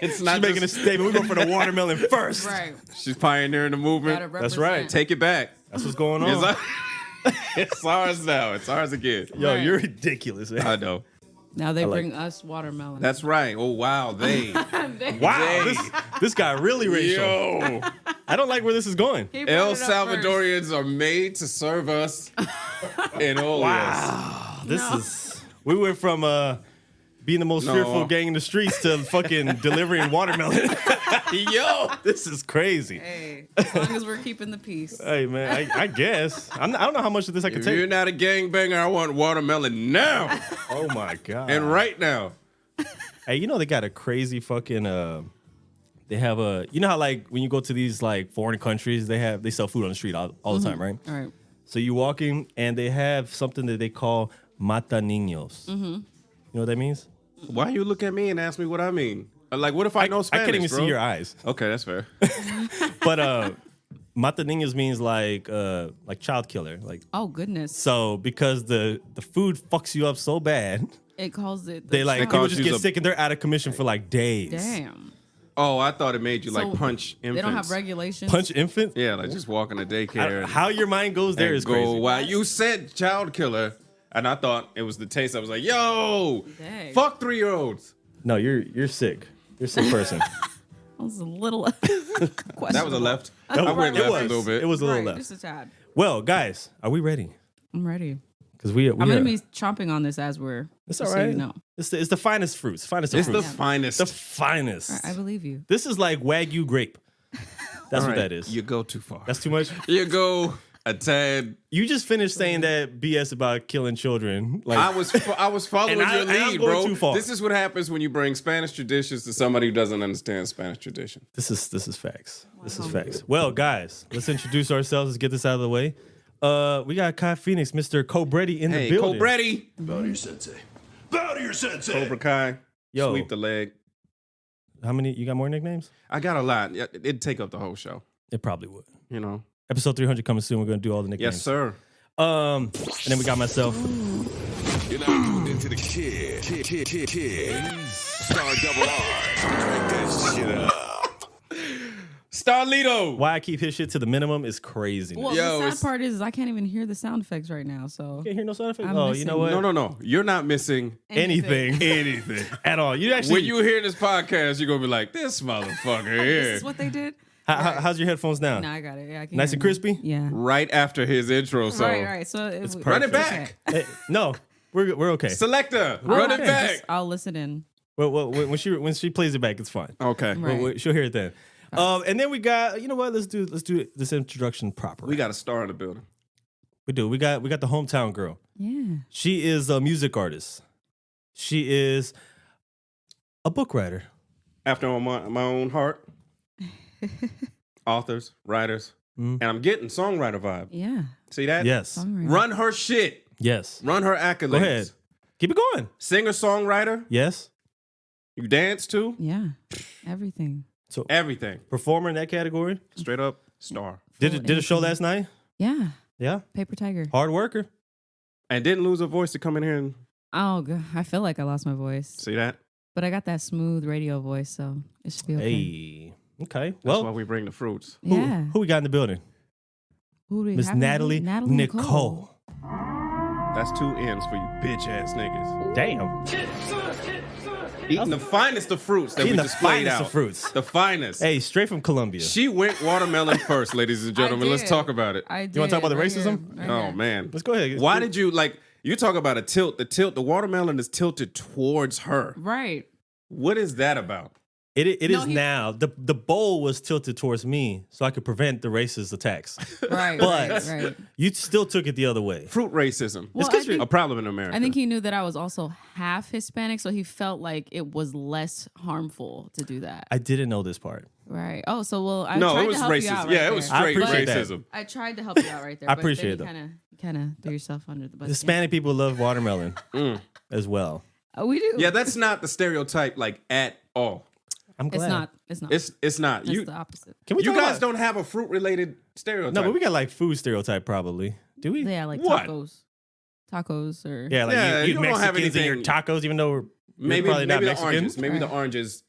It's not She's making a statement. We go for the watermelon first. Right. She's pioneering the movement. That's right. Take it back. That's what's going on. It's ours now. It's ours again. Yo, Right. you're ridiculous, man. I know. Now they bring us watermelon. That's right. Oh, wow. They. Wow, this guy really racial. Yo. I don't like where this is going. He brought El it up Salvadorians are made to serve us in Oreos. Wow, this is. We went from being the most fearful gang in the streets to fucking delivering watermelon. Yo, this is crazy. Hey, as long as we're keeping the peace. Hey man, I guess I don't know how much of this I can If take. you're not a gangbanger, I want watermelon now Oh my god! and right now. Hey, you know they got a crazy fucking. They have a. You know how like when you go to these like foreign countries, they sell food on the street all the time, right? All right. So you walk in and they have something that they call mata niños. Mm-hmm. You know what that means? Why you look at me and ask me what I mean? Like, what if I know Spanish, I can't even bro? see your eyes. Okay, that's fair. But mata niños means like child killer. Like Oh goodness. so because the food fucks you up so bad, It calls it. they like They people call just you get the- sick and they're out of commission for like days. Damn. Oh, I thought it made you like So punch infants. They don't have regulations. Punch infants. Yeah, like just walking to daycare. How your mind goes there and is go, crazy. wow, you said child killer, and I thought it was the taste. I was like, yo, Dang. fuck 3-year-olds. No, you're sick. You're a sick person. That was a little. That was a left. I It went was. left a little bit. It was a little Right, left. just a tad. Well, guys, are we ready? I'm ready. Because we I'm gonna are- be chomping on this as we're. It's just all so right. you know. It's the finest fruits. Finest of It's the fruits. finest. The finest. I believe you. This is like Wagyu grape. That's All what right, that is. You go too far. That's too much. You go a tad. You just finished saying that BS about killing children. Like I was following And your and I'm lead, going bro. too far. This is what happens when you bring Spanish traditions to somebody who doesn't understand Spanish tradition. this is facts. This is facts. Well, guys, let's introduce ourselves. Let's get this out of the way. We got Kai Phoenix, Mr. Cobretti in the Hey, building. Cobretti. Bow to your sensei. Bow to your sensei. Cobra Kai. Yo. Sweep the leg. How many? You got more nicknames? I got a lot. It'd take up the whole show, It probably would. you know? Episode 300 coming soon. We're gonna do all the nicknames. Yes, sir. And then we got myself. You're now tuned into the kid. Star double R. Crank that shit up. Starlito. Why I keep his shit to the minimum is crazy. Well, Yo, the it's- sad part is I can't even hear the sound effects right now. So Can't hear no sound effects. I'm Oh, you missing- know what? No. You're not missing Anything. anything. At all. You actually. When you hear this podcast, you're going to be like, this motherfucker This here. is what they did. how's your headphones now? No, I got it. Yeah, I can Nice hear and it now. crispy? Yeah. Right after his intro, so Right. So It's run it perfect. back. Hey, no, we're okay. Selector, run it okay. back. I'll listen in. Well, when she plays it back, it's fine. Okay. Right. She'll hear it then. And then we got, you know what? Let's do this introduction proper. We got a star in the building. We do. We got the hometown girl. Yeah. She is a music artist. She is a book writer. After my own heart. Authors, writers. And I'm getting songwriter vibe. Yeah. See that? Yes. Songwriter. Run her shit. Yes. Run her accolades. Go ahead. Keep it going. Singer, songwriter. Yes. You dance too. Yeah. Everything. So Everything. performer in that category. Straight up star. Did a show last night? Yeah. Yeah. Paper Tiger. Hard worker. And didn't lose her voice to come in here and Oh, God. I feel like I lost my voice. see that. But I got that smooth radio voice, so it should be okay. Hey. Okay. That's why Well, we bring the fruits. Yeah. who we got in the building? Who do we Miss have? Natalie Nichole. That's 2 N's for you bitch ass niggas. Damn. Eating the finest of fruits that Eating we the just played finest out. of fruits. The finest. Hey, straight from Colombia. She went watermelon first, ladies and gentlemen. Let's did. talk about it. I did. wanna talk about the right racism? here, right Oh here. man. Let's go ahead. Why did you you talk about a tilt, the watermelon is tilted towards her. Right. What is that about? It No, is he- now. The bowl was tilted towards me so I could prevent the racist attacks. Right. But right. you still took it the other way. Fruit racism. Well, It's 'cause I think- a problem in America. I think he knew that I was also half Hispanic, so he felt like it was less harmful to do that. I didn't know this part. Right. Oh, so well, I no, tried it was to help you racist. out right Yeah, it was there. I straight appreciate that. racism. I tried to help you out right there. I but appreciate then that. you kind of threw yourself under the bus. Hispanic people love watermelon as well. We do. Yeah, that's not the stereotype like at all. I'm glad. It's not. It's not. It's not. It's the opposite. Can we You talk guys about- don't have a fruit related stereotype. No, but we got like food stereotype probably. Do we? Yeah, like What? tacos or Yeah, like Yeah, you you don't have Mexicans and your anything- tacos, even though we're maybe probably not the Mexicans. oranges. Maybe the Right. oranges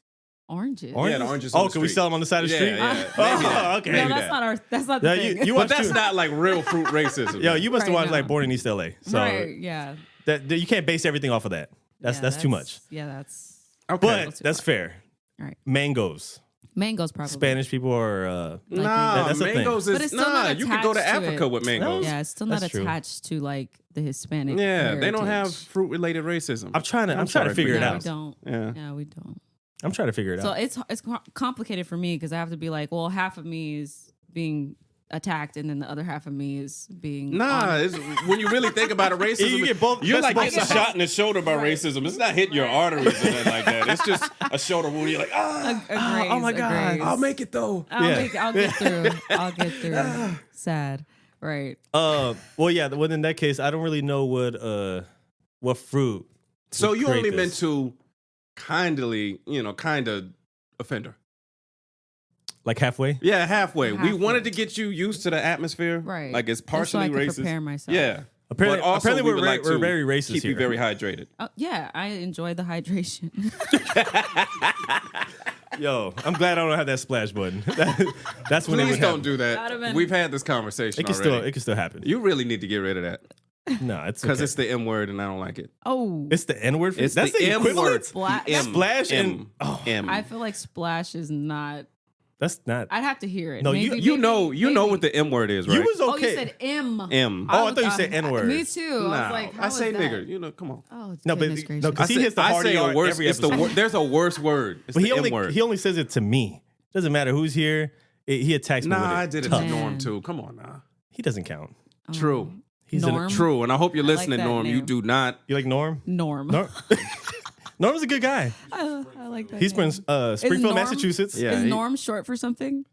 Oranges. Yeah, the oranges. Oh, on the can we street. sell them on the side of the street? Yeah, maybe Oh, that. okay. No, Maybe that's that. not our. That's not the Yeah, thing. you But watch that's too- not like real fruit racism. Yo, you must have Right, watched no. like Born in East LA. So Right. Yeah. that you can't base everything off of that. That's too much. Yeah, that's Okay. But that's fair. all right. Mangoes. Mangoes probably. Spanish people are Like Nah, that's the thing. mangoes But is it's still not you could go to attached to Africa it. with mangoes. Yeah, it's still not That's true. attached to like the Hispanic. Yeah, they don't have heritage. fruit related racism. I'm trying to sorry, figure it but No, out. we don't. Yeah. Yeah, we don't. I'm trying to figure it So out. it's complicated for me because I have to be like, well, half of me is being attacked, and then the other half of me is being Nah, honored. it's, when you really think about it, racism, You get both- You're that's like both getting sides. shot in the shoulder by racism. It's not hitting your arteries or nothing like that. It's just a shoulder wound. You're like, A graze, oh my a God. graze. I'll make it though. I'll get through. I'll get through. Sad, right? Well, yeah. Well, in that case, I don't really know what fruit. So would you create only this. meant to kind of offender. Like halfway. Yeah, halfway. We Halfway. wanted to get you used to the atmosphere. Right. Like it's Just so partially I could racist. prepare myself. Yeah. Apparently- but also apparently we we're would like we're to very racist keep you here. very hydrated. Oh, yeah, I enjoy the hydration. Yo, I'm glad I don't have that splash button. That's when it Please would don't happen. do That'd that. have been- We've had this conversation It can already. still happen. You really need to get rid of that No, it's because okay. it's the M word and I don't like it. Oh, It's the N word. It's That's the M equivalent. word. Spla- M. Splash M. and- oh. M. I feel like splash is not. That's not. I'd have to hear it. No, Maybe, you maybe, know maybe. what the M word is, right? You was Oh, okay. you said M. M. Oh, I thought you said N-word. Me too. I was Nah, like, how I is say that? nigger. You know, come on. Oh, No, but- goodness gracious. no, 'cause he hits the I hardy say a R worse. every It's the episode. there's a worse word. It's But the M word. he only says it to me. Doesn't matter who's here. He attacks me Nah, with it. I did it Tough. to Norm Man. too. Come on now. He doesn't count. True. He's in Norm. True. And I hope you're I like listening, that Norm. You name. do not. You like Norm? Norm. Norm. Norm's a good guy. I like that. He's name. from Springfield, Norm- Massachusetts. Yeah, Is he- Norm short for something?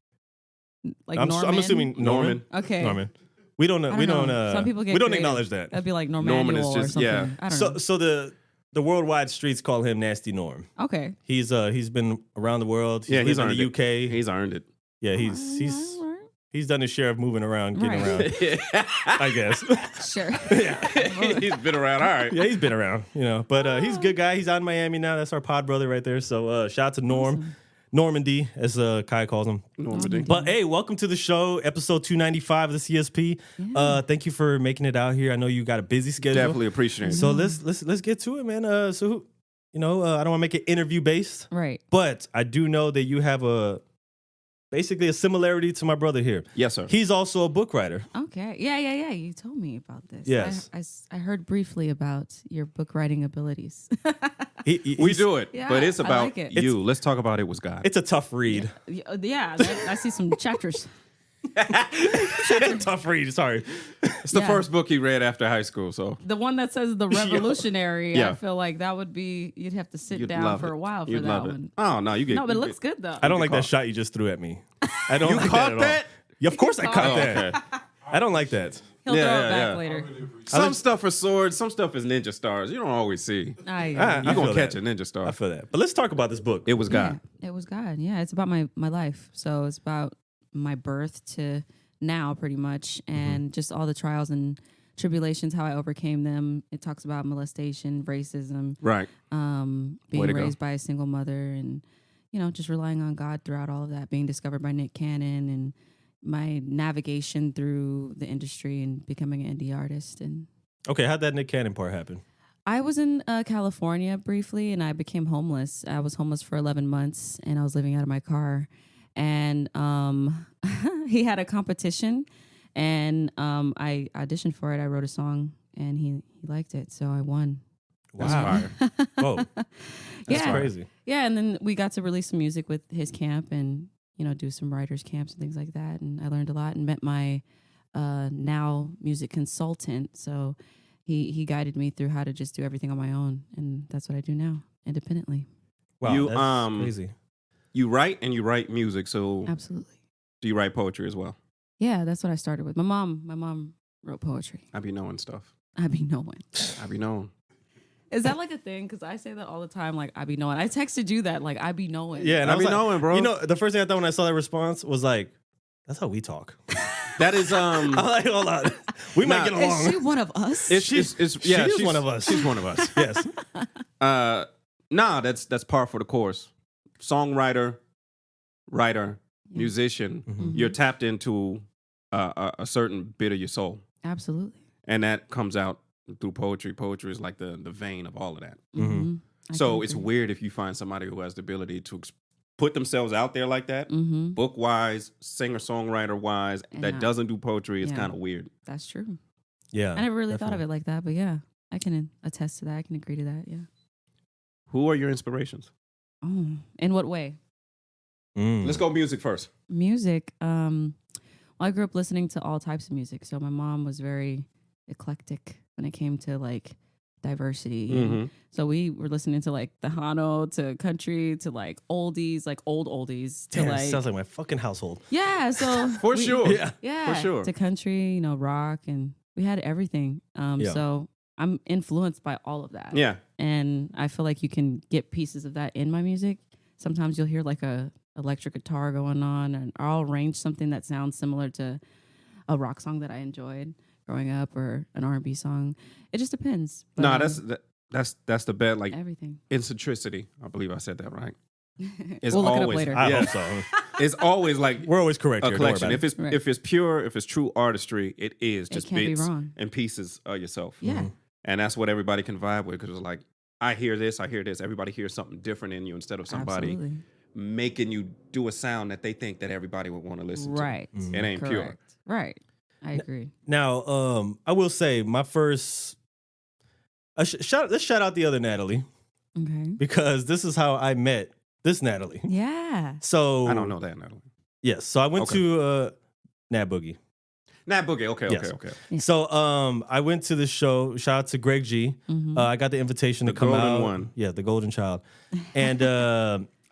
Like I'm Norman? assuming Norman. Okay. Norman. We don't. I don't We know. don't. Some people get We don't creative. acknowledge that. That'd be like Norman Norman is or just- something. yeah. I don't know. So the worldwide streets call him Nasty Norm. Okay. He's been around the world. Yeah, he's lived earned in the it. UK. He's earned it. Yeah, he's done his share of moving around, getting Right. around. I guess. Sure. He's been around. All right. Yeah, he's been around, but he's a good guy. He's out in Miami now. That's our pod brother right there. So shout out to Norm, Normandy, as Kai calls him. Normandy. But hey, welcome to the show, episode 295 of the CSP. Thank you for making it out here. I know you got a busy schedule. Definitely appreciate it. So let's get to it, man. I don't want to make it interview based, Right. but I do know that you have basically a similarity to my brother here. Yes, sir. He's also a book writer. Okay. Yeah. You told me about this. Yes. I heard briefly about your book writing abilities. We He's- do it, Yeah, but it's I about like it. you. Let's talk about It Was God. It's a tough read. Yeah. I see some chapters. It's a tough read. Sorry. It's the Yeah. first book he read after high school, so The one that says the revolutionary, Yeah. I feel like that would be, you'd have to sit you'd down love for it. a while for You'd that love one. it. Oh no, you get No, but it you looks get- good though. I don't like caught. that shot you just threw at me. I don't You like caught that at that? all. Yeah, of course I caught caught Oh, that. okay. I don't like that. He'll Yeah, throw it yeah, back yeah. later. Some stuff is swords, some stuff is ninja stars. You don't always see. I You I gonna feel catch that. a ninja star. I feel that. But let's talk about this book. It was God. Yeah, it was God. Yeah, it's about my life. So it's about my birth to now, pretty much, and just all the trials and tribulations, how I overcame them. It talks about molestation, racism, Right. being Way to go. raised by a single mother, and just relying on God throughout all of that. Being discovered by Nick Cannon, and my navigation through the industry and becoming an indie artist. And Okay, how'd that Nick Cannon part happen? I was in California briefly, and I became homeless. I was homeless for 11 months, and I was living out of my car. And he had a competition, and I auditioned for it. I wrote a song, and he liked it, so I won. Wow. Whoa. That's Yeah. crazy. Yeah, and then we got to release some music with his camp, and do some writers camps and things like that. And I learned a lot and met my now music consultant. So he guided me through how to just do everything on my own, and that's what I do now, independently. Wow, You, that's crazy. You write and you write music. So Absolutely. do you write poetry as well? Yeah, that's what I started with. My mom wrote poetry. I be knowing stuff. I be knowing. I be knowing. Is that like a thing? Because I say that all the time. Like I be knowing. I texted you that. Like I be knowing. Yeah, and I I was be like, knowing, bro. The first thing I thought when I saw that response was like, that's how we talk. That is I'm like, hold on. We might Nah. get along. Is she one of us? it's She yeah, is she's one of us. She's one of us. Yes. Nah, that's par for the course. songwriter, writer, musician, you're tapped into a certain bit of your soul, Absolutely. and that comes out through poetry. Poetry is like the vein of all of that. Mm-hmm. So it's weird if you find somebody who has the ability to put themselves out there like that, Mm-hmm. book wise, singer songwriter wise, that Yeah. doesn't do poetry. It's Yeah. kind of weird. That's true. Yeah. I never really thought of it like that, but yeah, I can attest to that. I can agree to that. Yeah. Who are your inspirations? Oh, in what way? Let's go music first. Music. Well, I grew up listening to all types of music, so my mom was very eclectic when it came to like diversity. And so we were listening to like the Hano, to country, to like oldies, like old oldies, to Damn, like sounds like my fucking household. yeah. So For sure. Yeah. yeah, For sure. to country, you know, rock, and we had everything. Yeah. So I'm influenced by all of that. Yeah. And I feel like you can get pieces of that in my music. Sometimes you'll hear like a electric guitar going on, and I'll arrange something that sounds similar to a rock song that I enjoyed growing up, or an R&B song. It just depends. But, No, that's the bad, like everything. incentricity. I believe I said that right. It's We'll look it up always- later. I Yeah. hope so. It's always like We're always correct a here. Don't worry collection. about If it. it's if it's pure, if it's true artistry, it is just can't be bits wrong. and pieces of yourself. Yeah. And that's what everybody can vibe with, because it's like, I hear this. Everybody hears something different in you, instead of somebody Absolutely. making you do a sound that they think that everybody would want to listen Right. to. It ain't pure. Correct. Right. I agree. Now, I will say my first. Let's shout out the other Natalie, Okay. because this is how I met this Natalie. Yeah. So I don't know that, Natalie. Yes, so I went Okay. to Nat Boogie. Nat Boogie. Okay, Yes. okay. Yeah. So I went to the show. Shout out to Greg G. Mhm. I got the invitation The to come golden out. one. Yeah, the golden child. And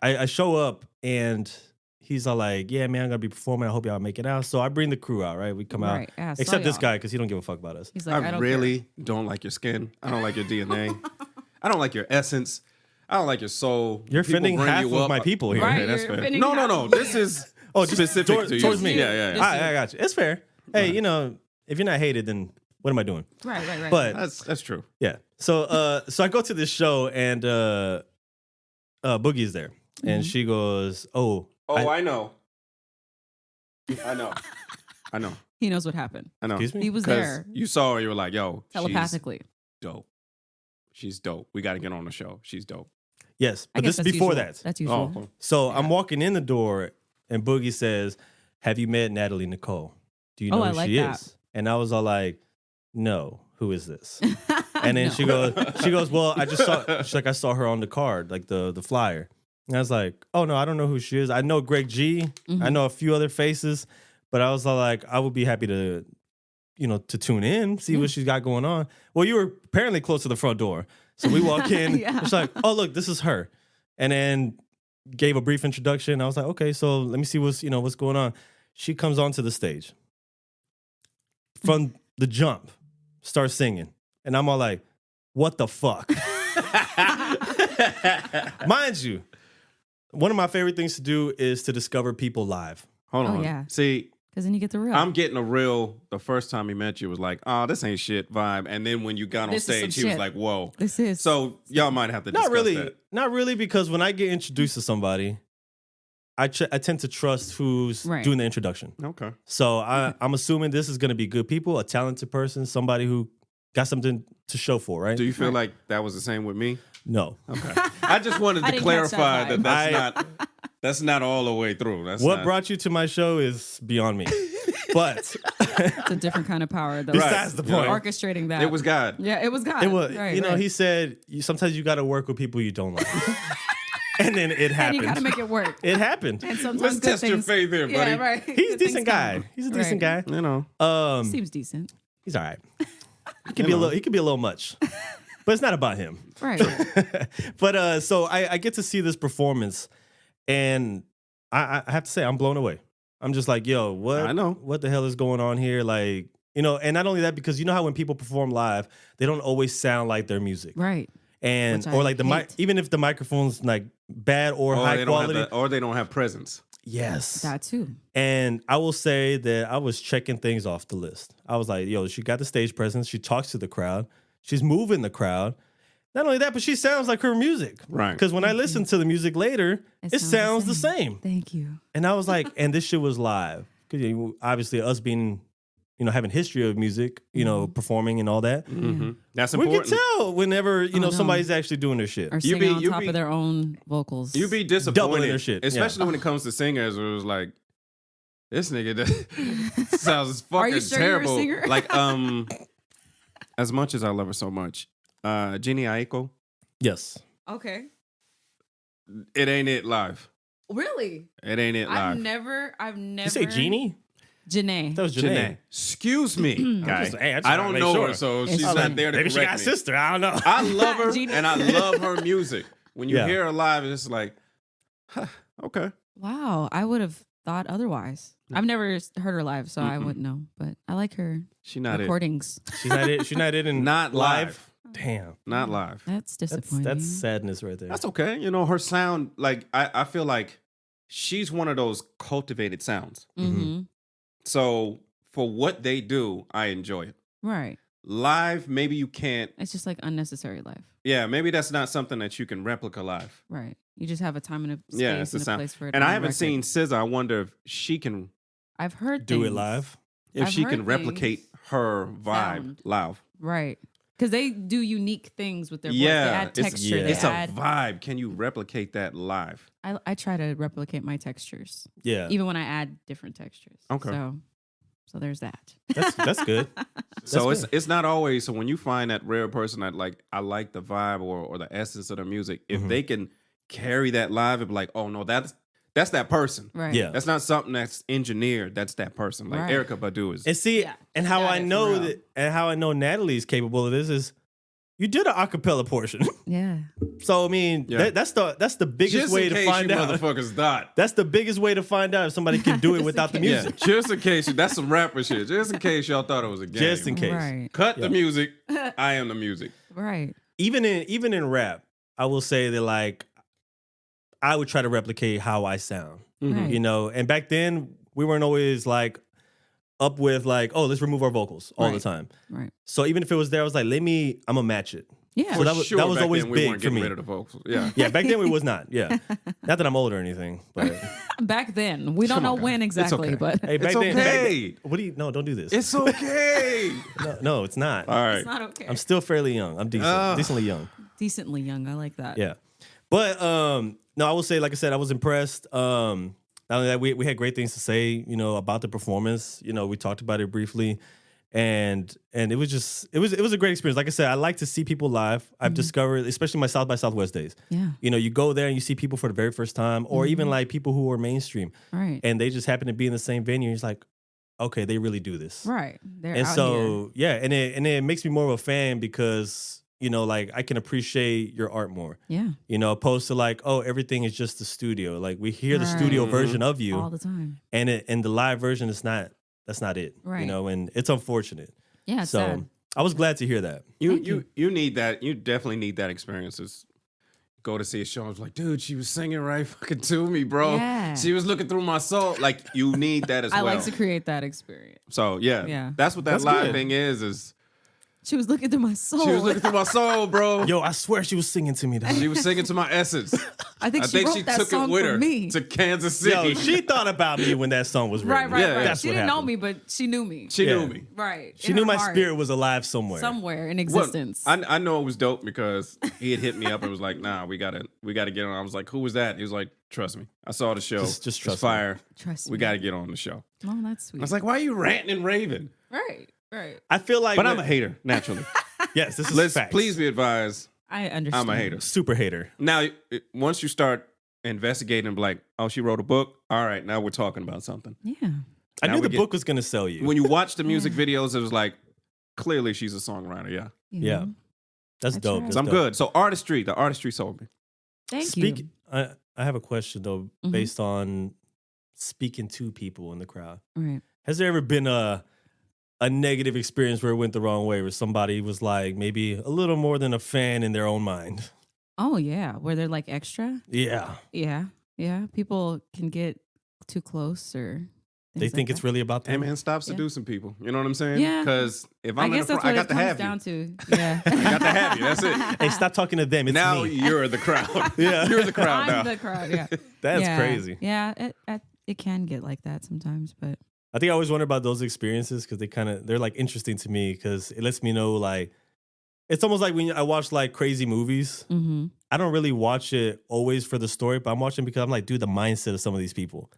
I show up, and he's all like, "Yeah, man, I'm gonna be performing. I hope y'all make it out." So I bring the crew out, right? We come Right. out, Yeah, I saw except this y'all. guy, because he don't give a fuck about us. He's like, I I don't really don't like your skin. I don't like your DNA. I don't like your essence. I don't like your soul. You're People offending bring half you of up. my people here. Right. Okay, that's You're fair. offending No, half no. of This me. is just specific towards to you. me. Yeah. Just I got you. It's fair. Hey, you know, if you're not hated, then what am I doing? Right. But That's true. yeah. So so I go to this show, and Boogie's there, and she goes, "Oh, I know. I know. he knows what happened. I know. excuse me." He was 'Cause there You saw her. You were like, yo, telepathically. she's dope. She's dope. We got to get on the show. She's dope. Yes, I but guess this is that's before usual. that. That's usual. Oh, So I'm walking in the door, and Boogie says, "Have you met Natalie Nichole? Do you know I who like she that. is?" And I was all like, "No, who is this?" And then she goes, "Well, I just saw." She's like, "I saw her on the card, like the flyer." And I was like, "Oh no, I don't know who she is. I know Greg G. I know a few other faces, but I was all like, I would be happy to, to tune in, see what she's got going on." Well, you were apparently close to the front door, so we walk in. Yeah. It's like, "Oh look, this is her," and then gave a brief introduction. I was like, "Okay, so let me see what's going on." She comes onto the stage from the jump, starts singing, and I'm all like, "What the fuck?" Mind you, one of my favorite things to do is to discover people live. Hold Oh, on. yeah. See, Because then you get the real. I'm getting the first time he met you was like, oh, this ain't shit vibe. And then when you got on This is some stage, he was shit. like, whoa. This is So y'all might have to Not discuss really, that. not really, because when I get introduced to somebody, I tend to trust who's Right. doing the introduction. Okay. So I'm assuming this is going to be good people, a talented person, somebody who got something to show for, right? Do you feel like that was the same with me? No. Okay. I just wanted I to didn't catch clarify that that that's not all the way through. That's What not, brought you to my show is beyond me. But it's a different kind of power. Though. besides the You know? point, Orchestrating that. it was God. Yeah, it was God. it was, Right, right. he said, sometimes you got to work with people you don't like. And then it and happened. you got to make it work. It happened. And sometimes Let's good test your things- faith here, buddy. Yeah, right. He's Good a decent things guy. come. He's a decent Right. guy. You know. Seems decent. He's all right. He can be a little. He can be a little much, but it's not about him. Right. But so I get to see this performance, and I have to say I'm blown away. I'm just like, yo, what? I know. What the hell is going on here? Like, and not only that, because you know how when people perform live, they don't always sound like their music, Right. and Which I or like the mic, hate. even if the microphone's like bad or Or high they don't have quality. or they don't have presence. Yes, That too. and I will say that I was checking things off the list. I was like, yo, she got the stage presence. She talks to the crowd. She's moving the crowd. Not only that, but she sounds like her music. Right. Because when I listen to the music later, it sounds the same. Thank you. And I was like, and this shit was live. Because obviously us being, having history of music, performing and all that. Mm-hmm. That's We important. can tell whenever, somebody's actually doing their shit. Or singing on top of their own vocals. You'd be Doubling disappointed, their shit. especially when it comes to singers. It was like, this nigga sounds fucking Are you sure terrible. you're a singer? Like, as much as I love her so much, Jenny Aiko, Yes. Okay. it ain't it live. Really? It ain't it live. I've never. You say Jeannie? Janae. That was Janae. Janae. Excuse me, guy. I I don't know her, so she's It's- not there to Maybe correct she got a me. sister. I don't know. I love her, Gina. and I love her music. When you Yeah. hear her live, it's like, okay. Wow, I would have thought otherwise. I've never heard her live, so I wouldn't know. But I like her She not it. recordings. She's not it. She's not it in Not live. Damn. Not live. That's That's disappointing. sadness right there. That's okay. Her sound, like, I feel like she's one of those cultivated sounds. Mm-hmm. So for what they do, I enjoy it. Right. Live, maybe you can't. It's just like unnecessary life. Yeah, maybe that's not something that you can replicate live. Right. You just have a time and a space Yeah, it's the and a sound. place for it. And on I haven't record. seen SZA. I wonder if she can I've heard Do it things. live. if I've she heard can replicate things. her vibe Sound. live. Right. Because they do unique things with their voice. They Yeah, add texture. They it's add. a vibe. Can you replicate that live? I try to replicate my textures, Yeah. even when I add different textures. Okay. So there's that. That's good. So That's it's not always. So when you find that rare person that like I like the vibe or the essence of the music, if Mhm. they can carry that live, it'd be like, oh no, that's that person. Right. Yeah. That's not something that's engineered. That's that person. Like Right. Erica Badu is. And see, Yeah, and she how got I it for know real. that, and how I know Natalie's capable of this is, you did an acapella portion. Yeah. So I mean, Yeah. that's the biggest just way in to case find you out. motherfuckers thought. That's the biggest way to find out if somebody can do it Just without the in case. Yeah, music. just in case. That's some rapper shit. Just in case y'all thought it was a game. Just in case. Right. Cut Yeah. the music. I am the music. Right. Even in rap, I will say that like I would try to replicate how I sound. Right. And back then we weren't always like up with like, oh, let's remove our vocals all the Right. time. Right. So even if it was there, I was like, I'm gonna match it. Yeah. So that was- Sure, back always then we big weren't for getting me. rid of the vocals. Yeah. Yeah, back then we was not. Yeah, not that I'm old or anything, but Back then, we don't Come know on, when guys. It's exactly, okay. but hey, back It's then, okay. what do you? No, don't do this. It's okay. No, it's not. All right. it's not okay. I'm still fairly young. I'm decently young. Decently young. I like that. Yeah, but no, I will say, like I said, I was impressed. Not only that, we had great things to say, about the performance. We talked about it briefly, and it was a great experience. Like I said, I like to see people live. I've discovered, especially my South by Southwest days. Yeah. You go there and you see people for the very first time, or even like people who are mainstream, Right. and they just happen to be in the same venue. And it's like, okay, they really do this. Right. They're And out so, yeah, and it makes me more of a fan because, like I can appreciate your art more, here. Yeah. opposed to like, oh, everything is just the studio. Like we hear the Right. studio version of you, All the time. and the live version is not. That's not it. Right. And it's unfortunate. Yeah. It's So sad. I was glad to hear that. You need that. You definitely need that experience. Is go to see a show. I was like, dude, she was singing right fucking to me, bro. Yeah. She was looking through my soul. Like you need that as I well. like to create that experience. So yeah, Yeah. that's what that That's live good. thing is She was looking through my soul. she was looking through my soul, bro. Yo, I swear she was singing to me. Though. She was singing to my essence. I think she wrote that took song it with for her me. to Kansas City. Yo, she thought about me when that song was written. Right. Yeah, Right. that's She what didn't know happened. me, but she knew me. She Yeah. knew me. Right. She In knew her my heart. spirit was alive somewhere. Somewhere in Well, existence. I know it was dope because he had hit me up and was like, "Nah, we gotta get on." I was like, "Who was that?" He was like, "Trust me, I saw the show. Just It's trust me. fire. Trust We me. gotta get on the show." Oh, that's sweet. I was like, "Why are you ranting and raving?" right. Right. I feel like, But I'm a hater naturally. yes, this is Let's facts. please be advised. I understand. I'm a hater. Super hater. Now, once you start investigating, and be like, "Oh, she wrote a book." All right, now we're talking about something. Yeah. I Now knew we the get- book was gonna sell you. When you watch the music videos, it was like, clearly she's a songwriter. Yeah, You Yeah. know? That's That's dope. right. That's so I'm dope. good. So the artistry sold me. Thank you. I have a question though, Mhm. based on speaking to people in the crowd. Right. Has there ever been a negative experience where it went the wrong way, where somebody was like maybe a little more than a fan in their own mind? Oh yeah. Where they're like extra. Yeah. Yeah. Yeah. People can get too close or They think it's really about Hey them. man, stop seducing people. You know what I'm saying? Yeah. Because if I I'm in guess the that's front, what I it got to comes have down you. to. Yeah. I got to have you. That's it. Hey, stop talking to them. It's Now me. you're the crowd. Yeah. You're the crowd now. I'm the crowd. Yeah. That's Yeah. crazy. Yeah. It can get like that sometimes, but I think I always wonder about those experiences because they're like interesting to me because it lets me know like it's almost like when I watch like crazy movies. I don't really watch it always for the story, but I'm watching because I'm like, dude, the mindset of some of these people.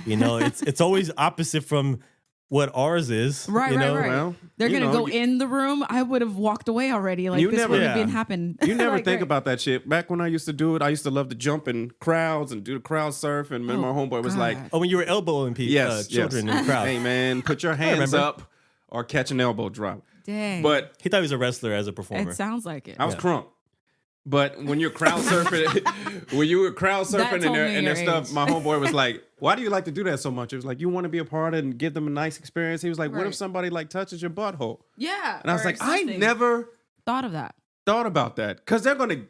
You know, it's always opposite from what ours is. Right, you know? right. Well, they're you gonna know, go in the room. I would have walked away already. Like You this never- would have Yeah. been happen. You never Like, think right. about that shit. Back when I used to do it, I used to love to jump in crowds and do the crowd surf. And my homeboy was like, God. Oh, when you were elbowing people, yes, children yes. in the crowd. Hey, man, put your hands remember. up or catch an elbow drop. Dang. But He thought he was a wrestler as a performer. it sounds like it. I was crunk. But when you're crowd surfing, when you were crowd surfing told me and their your stuff, age. my homeboy was like, "Why do you like to do that so much?" It was like, "You want to be a part of it and give them a nice experience." He was like, "What if Right. somebody like touches your butthole?" Yeah. And I was or like, "I something. never thought of that. thought about that because they're gonna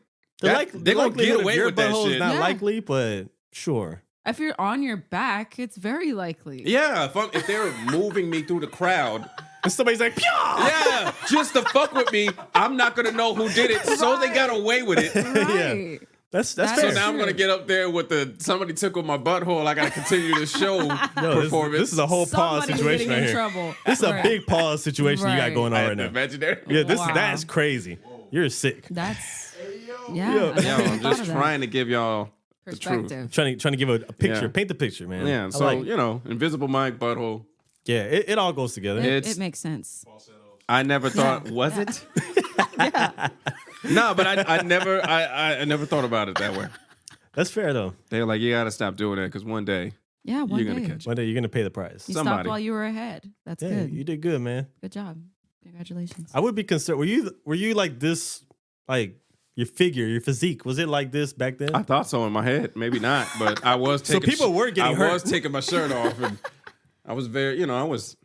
They're they're gonna likelihood get of away your with that butthole is shit." not Yeah. likely, but sure. If you're on your back, it's very likely. Yeah, if they're moving me through the crowd, And somebody's like, Pyaw! yeah, just to fuck with me, I'm not gonna know who did it. So they got away with it. Right. That's That fair. So now I'm gonna get up there with somebody tickled my butthole. I gotta continue the show No, performance. this is a whole pause Somebody's situation getting right in here. trouble. This is a Right. big pause situation you got Right. going I on had right to now. imagine that. Yeah, Wow. that's crazy. You're sick. That's yeah. Yeah. I never Yeah, even I'm thought just of that. trying to give y'all the truth. Perspective. Trying to give a picture, Yeah. paint the picture, man. Yeah, I so like it. you know, invisible mic, butthole. Yeah, it all goes together. It's- It makes sense. I never thought, was it? No, but I never thought about it that way. That's fair though. They're like, you gotta stop doing that because one day Yeah, one you're day. gonna catch it. One day you're gonna pay the price. You Somebody. stopped while you were ahead. That's Yeah, good. you did good, man. Good job. Congratulations. I would be concerned. Were you like this? Like your figure, your physique, was it like this back then? I thought so in my head, maybe not, but I was So taking. people were getting I hurt. was taking my shirt off, and I was very, I was,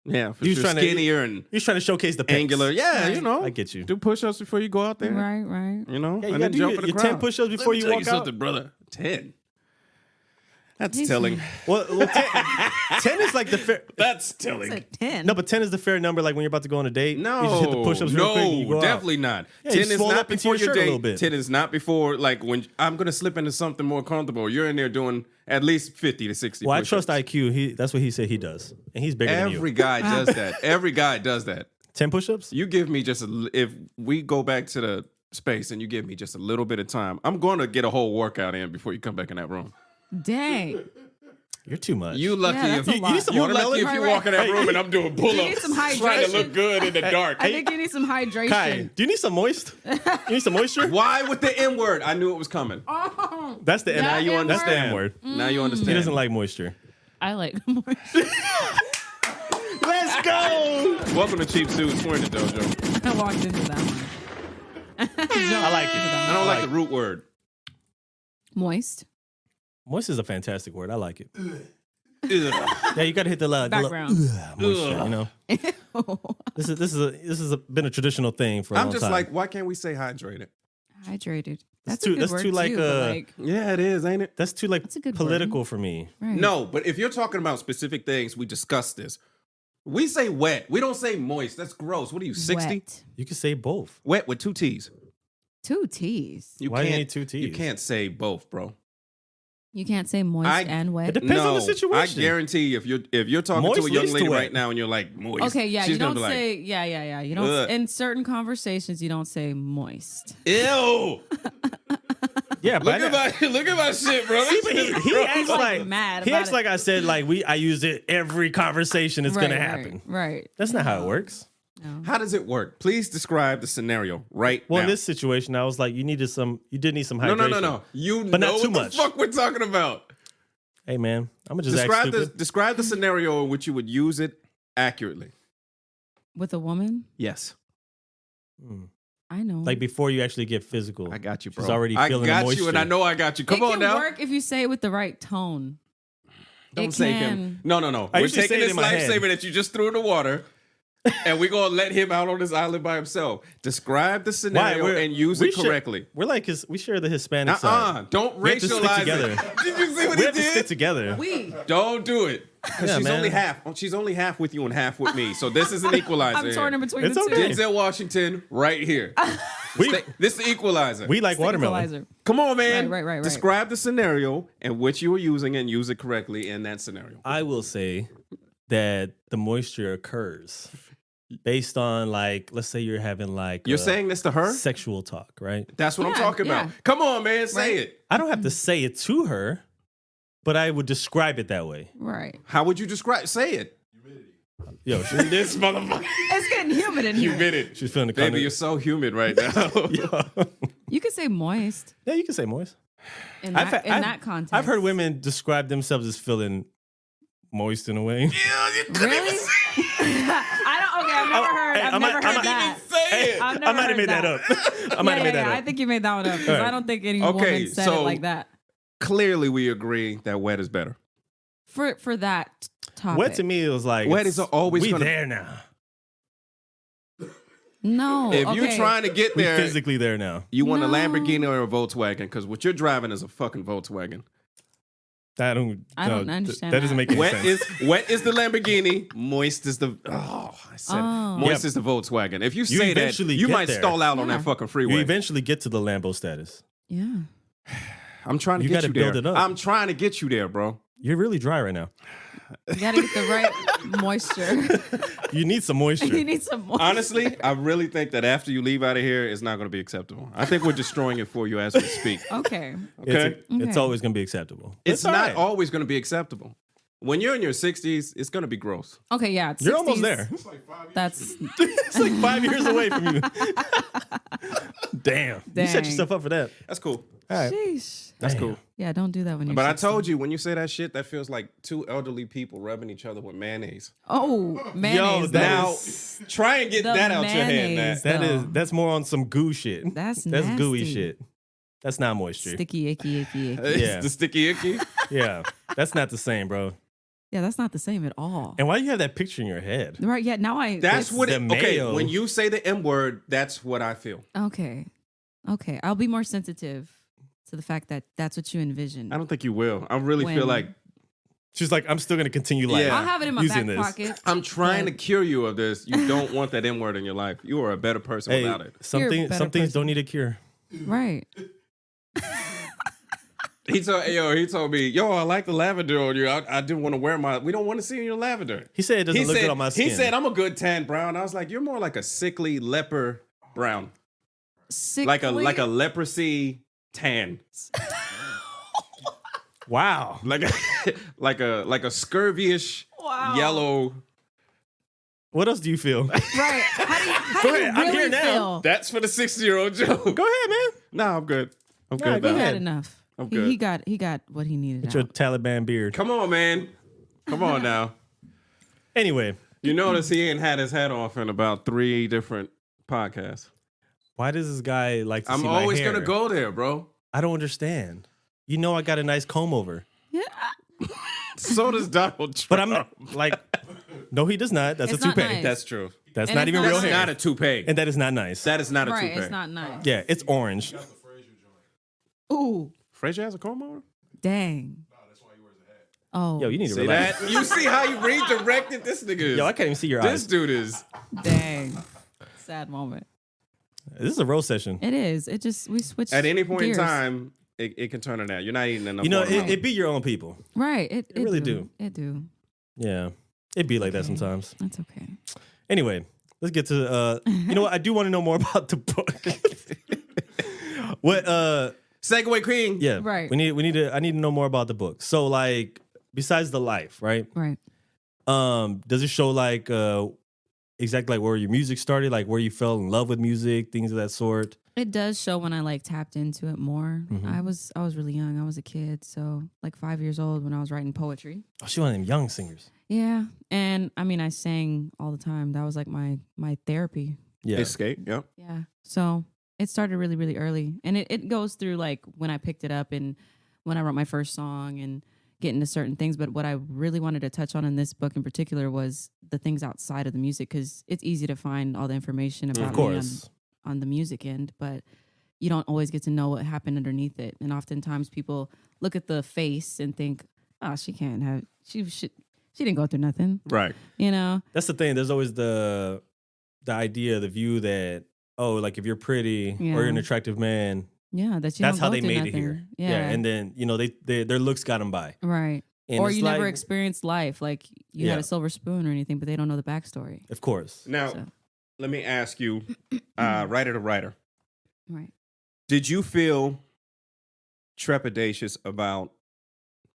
yeah, for You was sure, trying to- skinnier and You're trying to showcase the pecs. angular. Yeah, Right. I get you. do push-ups before you go out there. Right, right. You know, Yeah, you and gotta then do jump your, in the your crowd. 10 push-ups before Let me you tell walk out. something, brother. 10. That's He's- telling. Well, 10 is like the fair. That's It's telling. a 10. No, but 10 is the fair number. Like when you're about to go on a date, No, you just hit the push-ups real quick. And you go no, out. definitely not. Yeah, you 10 is swole not up into before your your shirt a date. little bit. 10 is not before, like, when I'm going to slip into something more comfortable. You're in there doing at least 50 to 60 Well, I push-ups. trust IQ. That's what he said he does, and he's bigger than Every you. guy does that. Every guy does that. 10 push-ups. You give me just if we go back to the space and you give me just a little bit of time, I'm going to get a whole workout in before you come back in that room. Dang. You're too much. You lucky Yeah, if that's a you, lot. you Some lucky watermelon? if you Right, walk in that room and I'm doing pull-ups, need some trying to hydration. look good in the dark. I think you need some hydration. Kai, do you need some moist? You need some moisture? Why with the N word? I knew it was coming. Oh, That's the N. That Now you N understand. That's the N word. word. Now you understand. He doesn't like moisture. I like more. Let's go. Welcome to Cheap Suits. We're in the dojo. I walked into that one. I like it. I don't like the root word. Moist. Moist is a fantastic word. I like it. Ugh. Yeah, you got to hit the Background. moisture. You know, this is been a traditional thing for a I'm long just time. like, why can't we say hydrated? Hydrated. That's too- a good that's word too, like, too, but, like, Yeah, it is, ain't it? that's too like That's a good political for me. right. No, but if you're talking about specific things, we discussed this. We say wet. We don't say moist. That's gross. What are you, 60? Wet. You can say both. Wet with 2 T's. 2 T's. You Why do you can't need 2 T's? You can't say both, bro. You can't say moist and It wet. depends on the I situation. guarantee if you're talking Moist to a young leads to lady wet. right now and you're like moist. Okay, yeah, she's you gonna don't be like, say yeah. You don't Ugh. in certain conversations you don't say moist. ew. Yeah, but Look at my shit, bro. See, but he acts like mad he about acts it. like I said like I use it every conversation. It's gonna happen. Right. That's not how it works. No. How does it work? Please describe the scenario right Well, now. in this situation, I was like, you did need some hydration. No. You But know not too what much. the fuck we're talking about. Hey man, I'm gonna just act stupid. Describe the scenario in which you would use it accurately. With a woman? Yes. I know. Like before you actually get physical. I got you, bro. She's already I feeling got the moisture. you, and I know I got you. Come it on can now. work if you say it with the right tone. Don't It say can. him. No. I We're usually taking say it this in my head. lifesaver that you just threw in the water. and we're gonna let him out on this island by himself. Describe the scenario and use it correctly. We're like we share the Hispanic side. Don't We have to stick racialize together. it. Did you see what We he have to stick did? together. Don't do it. Because Yeah, she's man. only half. She's only half with you and half with me. So this is an equalizer. I'm torn in between It's the okay. two. Denzel Washington, right here. We This is the equalizer. we like It's the watermelon. equalizer. Come on, man. Right. Describe the scenario and which you are using and use it correctly in that scenario. I will say that the moisture occurs based on like, let's say you're having like You're saying this to her? sexual talk, right? That's what I'm Yeah, talking about. yeah. Come on, man. Say Right. it. I don't have to say it to her, but I would describe it that way. Right. How would you describe? Say it. Yo, This motherfucker. It's getting humid in here. Humid. she's feeling the Baby, you're so humid right now. You could say moist Yeah, you can say moist. in I've that, had- in that context. I've heard women describe themselves as feeling moist in a way. Really? I've never heard. I've never heard that. Hey, I've I never might have heard made that that. up. I might have made that I up. think you made that one up because All right. I don't think any Okay, woman said so- it like that. Clearly, we agree that wet is better. For that topic. Wet to me, it was like Wet it's- is always we gonna- there now. No. If you're okay. trying to get We there, physically there now. you want a No. Lamborghini or a Volkswagen because what you're driving is a fucking Volkswagen. I don't understand That doesn't that. make any Wet sense. is the Lamborghini. Moist is the I said it. Oh. Moist Yeah. is the Volkswagen. If you You say that, eventually you get might there. stall out on Yeah. that fucking You freeway. eventually get to the Lambo status. Yeah. I'm trying to You get gotta you build there. it up. I'm trying to get you there, bro. You're really dry right now. You gotta get the right moisture. You need some moisture. You need some moisture. Honestly, I really think that after you leave out of here, it's not going to be acceptable. I think we're destroying it for you as we speak. Okay. Okay, It's Okay. always going to be acceptable. it's all not right. always going to be acceptable. When you're in your 60s, it's going to be gross. Okay. Yeah. You're 60s, almost there. That's It's like 5 years away from you. Damn. You set Dang. yourself up for that. That's cool. All right. sheesh. That's Damn. cool. Yeah. Don't do that when you're. But I 60. told you, when you say that shit, that feels like two elderly people rubbing each other with mayonnaise. Oh, mayonnaise. that Now, is- try and get The that out your head, mayonnaise. man. That's more on some goo shit. That's gooey nasty. shit. That's not moisture. Sticky, icky. It's Yeah. the sticky icky. Yeah. That's not the same, bro. Yeah, that's not the same at all. And why you have that picture in your head? Right? Yeah. Now I. That's what the it. Okay, mayo. when you say the M word, that's what I feel. Okay. Okay. I'll be more sensitive to the fact that that's what you envision. I don't think you will. I really feel When- like She's like, I'm still going to continue life. Yeah. I'll have it in my using back this. pocket. I'm trying to But- cure you of this. You don't want that M word in your life. You are a better person Hey, without it. some You're a things better don't person. need a cure. Right. He told me, yo, I like the lavender on you. I didn't want to wear my. We don't want to see you in your lavender. He said it doesn't look good on my skin. He said I'm a good tan brown. I was like, you're more like a sickly leper brown, like a leprosy tan, wow. like a like a scurvyish Wow. yellow. What else do you feel? Right. How Go do you ahead, I'm really here now. feel? That's for the 60-year-old Joe. Go ahead, man. No, I'm good. I'm Yeah, good. go He now. ahead. had enough. I'm He good. he got what he needed. With your Out. Taliban beard. Come on, man. Come on now. Anyway, You notice he ain't had his head off in about 3 different podcasts. why does this guy like to I'm see my always hair? gonna go there, bro. I don't understand. You know I got a nice comb over. Yeah. So does Donald Trump. But I'm not, like, no, he does not. That's It's a not toupee. nice. That's true. That's And not it's even not real That's nice. hair. not a toupee. And that is not nice. That is not a Right. toupee. It's not nice. Yeah, it's orange. Ooh. Frazier has a comb over? Dang. Oh. Yo, you need to See relax. that? You see how you redirected this nigga is. Yo, I can't even see your This eyes. dude is. Dang. Sad moment. This is a roast session. It is. It just we switched. At any point gears. in time, it can turn on that. You're not eating enough. You know, water. it be your own people. Right. It really do. It do. Yeah, it be like that sometimes. That's okay. Anyway, let's get to. You know what? I do want to know more about the book. What? Segway Queen. Yeah. Right. We need to. I need to know more about the book. So, like, besides the life, right? Right. Does it show like exactly like where your music started, like where you fell in love with music, things of that sort? It does show when I like tapped into it more. Mhm. I was really young. I was a kid, so like 5 years old when I was writing poetry. Oh, she one of them young singers. Yeah, and I mean I sang all the time. That was like my therapy. Yeah. Escape. Yep. Yeah. So it started really early, and it goes through like when I picked it up and when I wrote my first song, and get into certain things. But what I really wanted to touch on in this book in particular was the things outside of the music, because it's easy to find all the information about me on the music end, but you don't always get to know what happened underneath it. And oftentimes people look at the face and think, oh, she didn't go through nothing. Right. You know? That's the thing. There's always the idea, the view that, oh, like if you're pretty or you're an attractive man, that's how they made nothing. it here. Yeah. And then, their looks got them by. Right. And or it's you never like, experienced life. Like you had a silver spoon or anything, but they don't know the backstory. Of course. Now, let me ask you, writer to writer. Right. Did you feel trepidatious about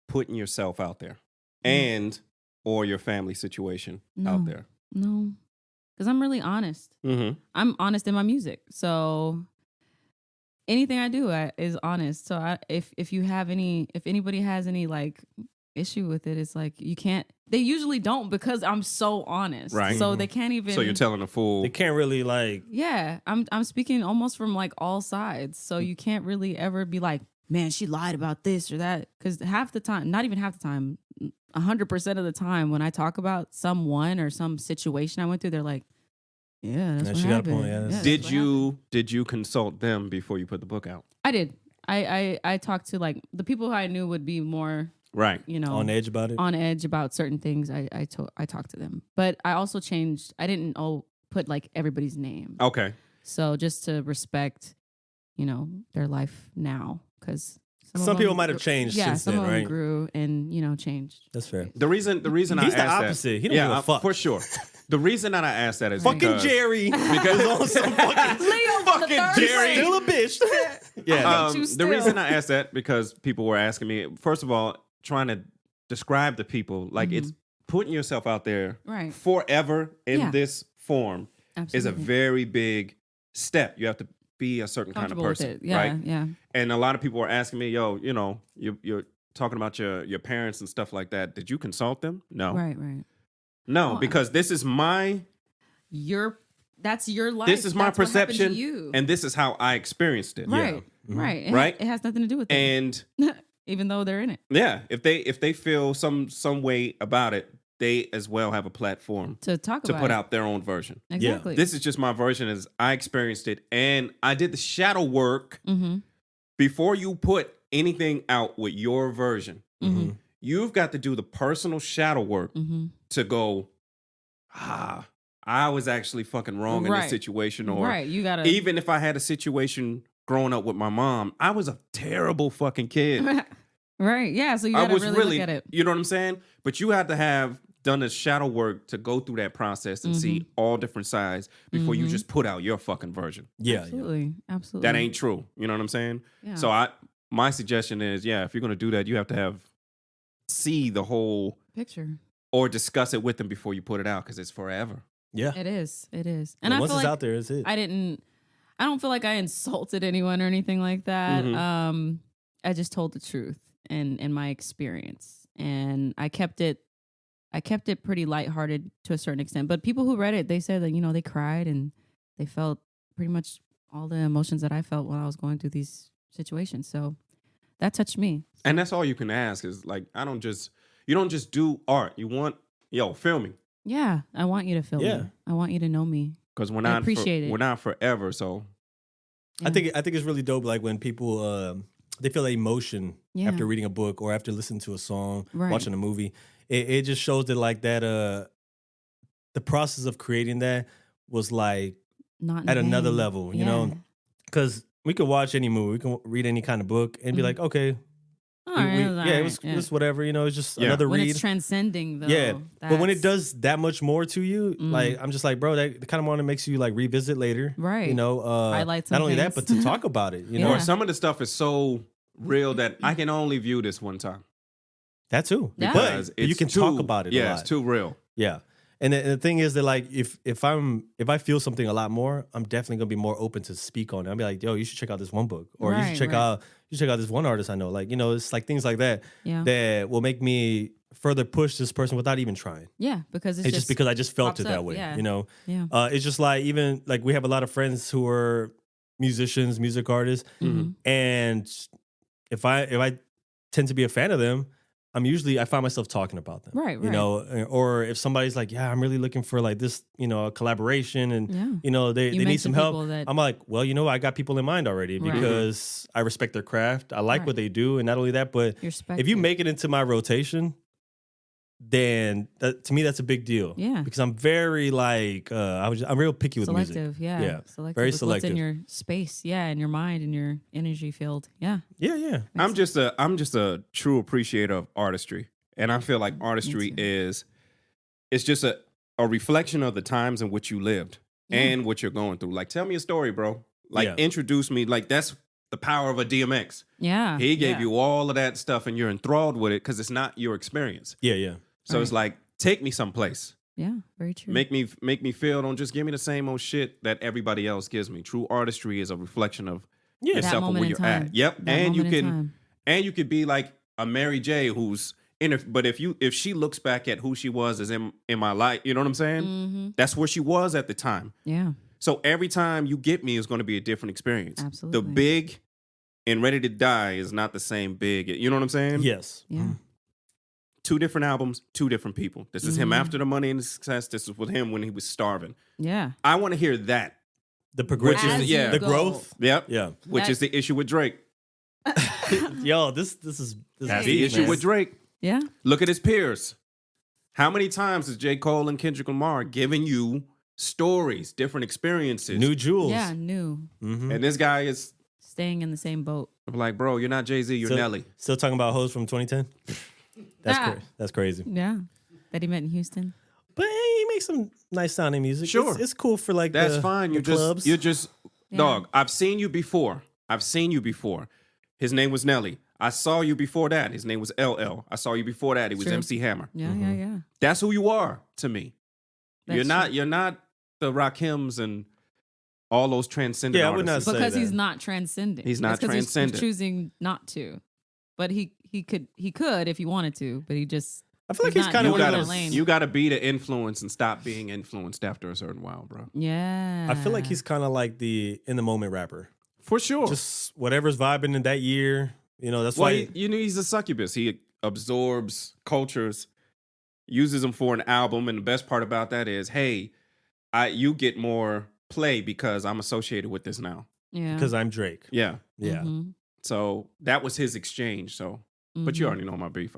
putting yourself out there and or your family situation out there? No. Because I'm really honest. Mm-hmm. I'm honest in my music. So anything I do is honest. So if anybody has any like issue with it, it's like you can't. They usually don't, because I'm so honest. Right. So they can't even. So you're telling a fool. They can't really like. Yeah, I'm speaking almost from like all sides. So you can't really ever be like, man, she lied about this or that. Because half the time, not even half the time, 100% of the time when I talk about someone or some situation I went through, they're like, yeah, that's what she got a point. happened. Yeah, that's- Did you consult them before you put the book out? I did. I talked to like the people who I knew would be more, Right. On edge about it. On edge about certain things. I talked to them, but I also changed. I didn't put like everybody's name. Okay. So just to respect, their life now, because some people might have changed since some then, of them right? grew and changed. That's fair. The reason I He's asked the opposite. that, He don't give a fuck. for sure. The reason that I asked that is Fucking because, Jerry. Because on some fucking Leo fucking Jerry. still a bitch. Yeah. hate you the still. reason I asked that because people were asking me. First of all, trying to describe to people like it's putting yourself out there Right. forever in Yeah. this form is a Absolutely. very big step. You have to be a certain kind of Comfortable with person, it. Yeah, right? yeah. And a lot of people were asking me, "Yo, you're talking about your parents and stuff like that. Did you consult them?" No, Right. no, Oh, because this is my That's your life. this is my That's what happened to perception, you. and this is how I experienced it. Right. Mhm. Right. Right? It has nothing to do with it. And Even though they're in it. yeah, if they feel some way about it, they as well have a platform To talk to about put it. out their own version. Exactly. This is just my version as I experienced it, and I did the shadow work Mm-hmm. before you put anything out with your version. Mm-hmm. You've got to do the personal shadow work Mm-hmm. to go, I was actually fucking wrong in this Right. situation, or Right. You gotta even if I had a situation growing up with my mom, I was a terrible fucking kid. Right. Yeah. So you I gotta was really look at it. you know what I'm saying? But you had to have done the shadow work to go through that process and see all different sides before you just put out your fucking version. Yeah. Absolutely. Absolutely. That ain't true. You know what I'm saying? Yeah. So my suggestion is, if you're gonna do that, you have to see the whole picture. or discuss it with them before you put it out, because it's forever. Yeah. It is. And And I once feel it's like out there, it's it. I don't feel like I insulted anyone or anything like that. Mhm. I just told the truth and my experience, and I kept it pretty lighthearted to a certain extent. But people who read it, they said that they cried and they felt pretty much all the emotions that I felt when I was going through these situations. So that touched me. And that's all you can ask is like, you don't just do art. You want, film me. Yeah, I want you to feel Yeah. me. I want you to know me. Because we're I not appreciate it. we're not forever. So I think it's really dope. Like when people they feel emotion Yeah. after reading a book or after listening to a song, Right. watching a movie. It just shows that like that the process of creating that was like Not in at another vain. level, you Yeah. know? Because we could watch any movie, we can read any kind of book and be Mhm. like, okay, All right, it was all it right, was yeah. just whatever, it's just Yeah. another When read. it's transcending, though. Yeah, but when it that's- does that much more to you, like I'm just like, bro, that kind of want to makes you like revisit later, Right. not Highlight some only that, but things. to talk about it, Yeah. or some of the stuff is so real that I can only view this one time. that too. Yeah. Because But you it's can too, talk about it. Yeah, a lot. it's too real. Yeah. And the thing is that like if I feel something a lot more, I'm definitely gonna be more open to speak on it. I'll be like, yo, you should check out this one book, or you Right, should check out this one artist I know. Like it's like things like that Yeah. that will make me further push this person without even trying. Yeah, because It's just because I just felt pops it that up, way. yeah. It's just like even like we have a lot of friends who are musicians, music artists, Mhm. and if I tend to be a fan of them, I find myself talking about them. Right, You right. know, or if somebody's like, yeah, I'm really looking for like this, a collaboration and, Yeah. they need mentioned some help. people that- I'm like, well, I got people in mind already Right. because I respect their craft. I like Right. what they do. And not only that, but You're if you respected. make it into my rotation, then to me, that's a big deal. Yeah. Because I'm very like, I'm real picky with music. Selective, yeah. Yeah. Selective Very with what's selective. in your space, yeah, in your mind, in your energy field. Yeah. Yeah, yeah. I'm just a true appreciator of artistry, and I feel like artistry too. is it's just a reflection of the times in which you lived Yeah. and what you're going through. Like, tell me a story, bro. Like, Yeah. introduce me. Like, that's the power of a DMX. Yeah. He gave yeah. you all of that stuff, and you're enthralled with it because it's not your experience. Yeah, yeah. So it's like, take me someplace. Yeah, very true. Make me feel. Don't just give me the same old shit that everybody else gives me. True artistry is a reflection of Yeah. That yourself and moment where in you're time. at. Yep, That and you moment in can time. and you could be like a Mary J. who's in. But if she looks back at who she was as in my life, you know what I'm saying? Mm-hmm. That's where she was at the time. Yeah. So every time you get me is going to be a different experience. Absolutely. The big and Ready to Die is not the same big. You know what I'm saying? Yes. Yeah. Two different albums, two different people. This is him Mhm. after the money and the success. This is with him when he was starving. Yeah. I want to hear that. The progression, As you the go. growth. Yep. Yeah. Which That- is the issue with Drake. Yo, this is That's deep, the issue man. with Drake. Yeah. Look at his peers. How many times has J. Cole and Kendrick Lamar given you stories, different experiences? New jewels. Yeah. New. Mhm. And this guy is Staying in the same boat. like, bro, you're not Jay-Z, you're Still- Nelly. Still talking about hoes from 2010. Ah. That's crazy. Yeah. That he met in Houston. But he makes some nice sounding music. Sure. It's cool for like That's the, fine. the clubs. You're just Yeah. dog. I've seen you before. His name was Nelly. I saw you before that. His name was LL. I saw you before that. He was True. MC Hammer. Yeah. Mm-hmm. Yeah. Yeah. That's who you are to me. That's You're not the Rakims and all those transcendent Yeah, I would not artists. say Because that. he's not transcending. He's not That's 'cause transcendent. He's choosing not to. But he could if he wanted to, but he just I feel like he's he's not kind of doing one of that those. lane. You got to be the influence and stop being influenced after a certain while, bro. yeah. I feel like he's kind of like the in the moment rapper. For sure. Just whatever's vibing in that year. That's well, why. he's a succubus. He absorbs cultures, uses them for an album, and the best part about that is, hey, you get more play because I'm associated with this now. yeah. Because I'm Drake. Yeah. Yeah. Mhm. So that was his exchange. So, but you Mhm. already know my beef.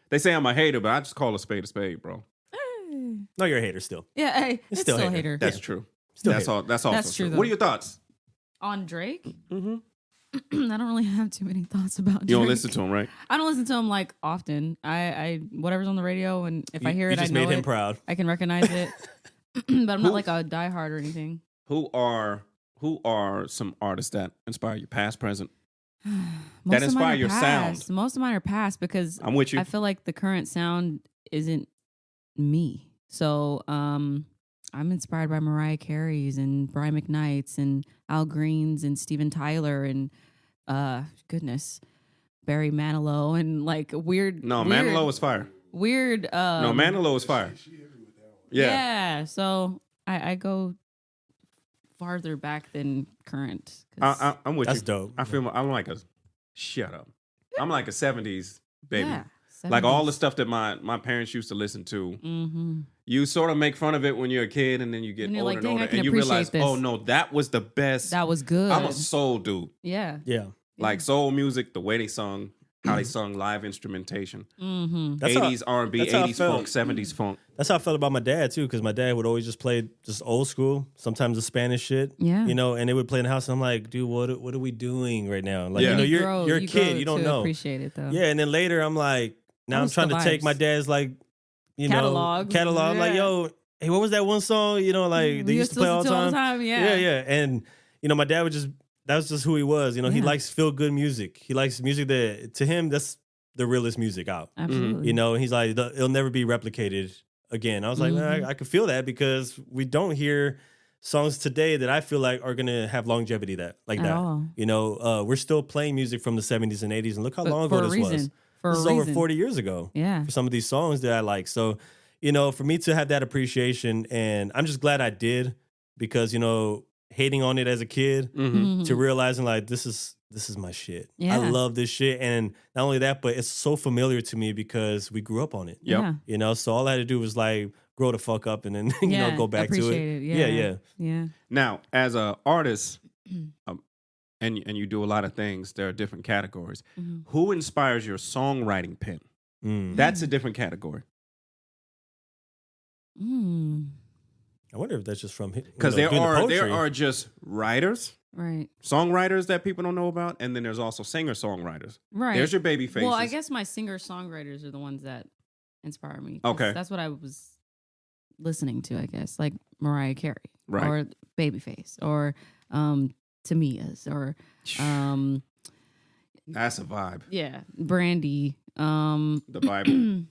They say I'm a hater, but I just call a spade, bro. Hey. No, you're a hater still. Yeah, hey, it's still still a hater. hater. That's true. Still That's hater. all. That's also That's true, true. though. What are your thoughts? On Drake, Mm-hmm. I don't really have too many thoughts about Drake. You don't listen to him, right? I don't listen to him like often. I whatever's on the radio, and if I hear you it, I just know made him it. proud. I can recognize it, but I'm Who- not like a diehard or anything. Who are some artists that inspire you, past, present? Most of inspire mine are your past. sound. Most of mine are past because I'm with you. I feel like the current sound isn't me. So I'm inspired by Mariah Carey's and Brian McKnight's and Al Green's and Steven Tyler and goodness, Barry Manilow and like weird. No, weird, Manilow is fire. weird. No, Manilow is fire. Yeah. Yeah. So I go farther back than current. 'cause- I'm with That's you. dope. I'm like a shut up. I'm like a 70s baby. yeah, Like all the stuff that my parents used to listen to. Mm-hmm. You sort of make fun of it when you're a kid, and then you get And you're older like, and "Dang, I older, can and you appreciate realize, this." oh no, that was the best. That was good. I'm a soul dude. Yeah. Yeah. Like soul music, the way they sung, how they sung, live instrumentation, Mm-hmm. That's how- 80s R&B, that's how I 80s felt. funk, 70s funk. That's how I felt about my dad too, because my dad would always just play just old school, sometimes the Spanish shit. Yeah. And it would play in the house, and I'm like, dude, what are we doing right now? Like, Yeah. you're a kid, you don't know. Appreciate it though. Yeah, and then later I'm like, now That I'm was trying the to take vibes. my dad's like, Catalog. catalog. I'm like, Yeah. yo, hey, what was that one song? Like they We used to play all the listen to time. Yeah. Yeah. And my dad would that was just who he was. He Yeah. likes feel good music. He likes music that to him that's the realest music out. Absolutely. And he's like, it'll never be replicated again. I was like, Mhm. I could feel that because we don't hear songs today that I feel like are gonna have longevity At that. all. We're still playing music from the 70s and 80s, and look how But long for ago a this reason. was. For This a is over reason. 40 years ago Yeah. for some of these songs that I like. So, for me to have that appreciation, and I'm just glad I did because, hating on it as a kid Mhm. to realizing like this is my shit. Yeah. I love this shit, and not only that, but it's so familiar to me because we grew up on it. Yep. Yeah. You know, so all I had to do was like grow the fuck up and then you know go back to it. Appreciate it. Yeah. Yeah. Now, as a artist, and you do a lot of things, there are different categories. Mhm. Who inspires your songwriting pen? Mm. That's a different category. Mm. I wonder if that's just from Because there are just writers, Right. songwriters that people don't know about, and then there's also singer songwriters. Right. There's your baby faces. Well, I guess my singer songwriters are the ones that inspire me. 'cause Okay. That's what I was listening to, I guess, like Mariah Carey, Right. or Babyface, or Tamia's, or That's a vibe. yeah, Brandy, The Bible.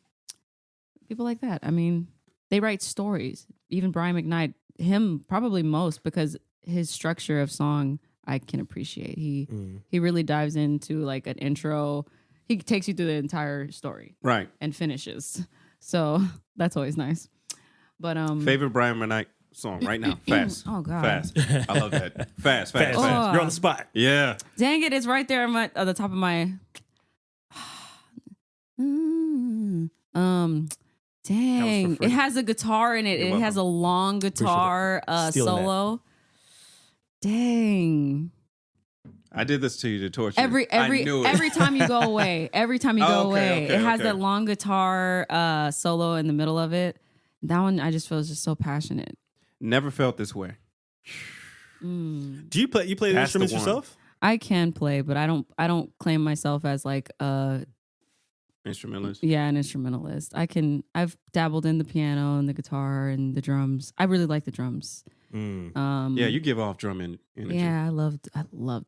people like that. I mean, they write stories. Even Brian McKnight, him probably most because his structure of song I can appreciate. He really dives into like an intro. He takes you through the entire story Right. and finishes. So that's always nice. But Favorite Brian McKnight song right now. Fast. Oh, God. Fast. I love that. Fast. Fast. Oh. You're on the spot. Yeah. dang it, it's right there at the top of my dang. free. It has a guitar in it. You're It has a long guitar Stealing that. solo. Dang. I did this to you to torture you. Every I knew it. every time you go away, every time you go Oh, okay, away, okay, it has okay. that long guitar solo in the middle of it. That one I just feel is just so passionate. Never felt this way. Mm. Do you play the That's the instruments one. yourself? I can play, but I don't claim myself as like Instrumentalist. an instrumentalist. I've dabbled in the piano and the guitar and the drums. I really like the drums. Yeah, you give off drum energy. Yeah, I loved.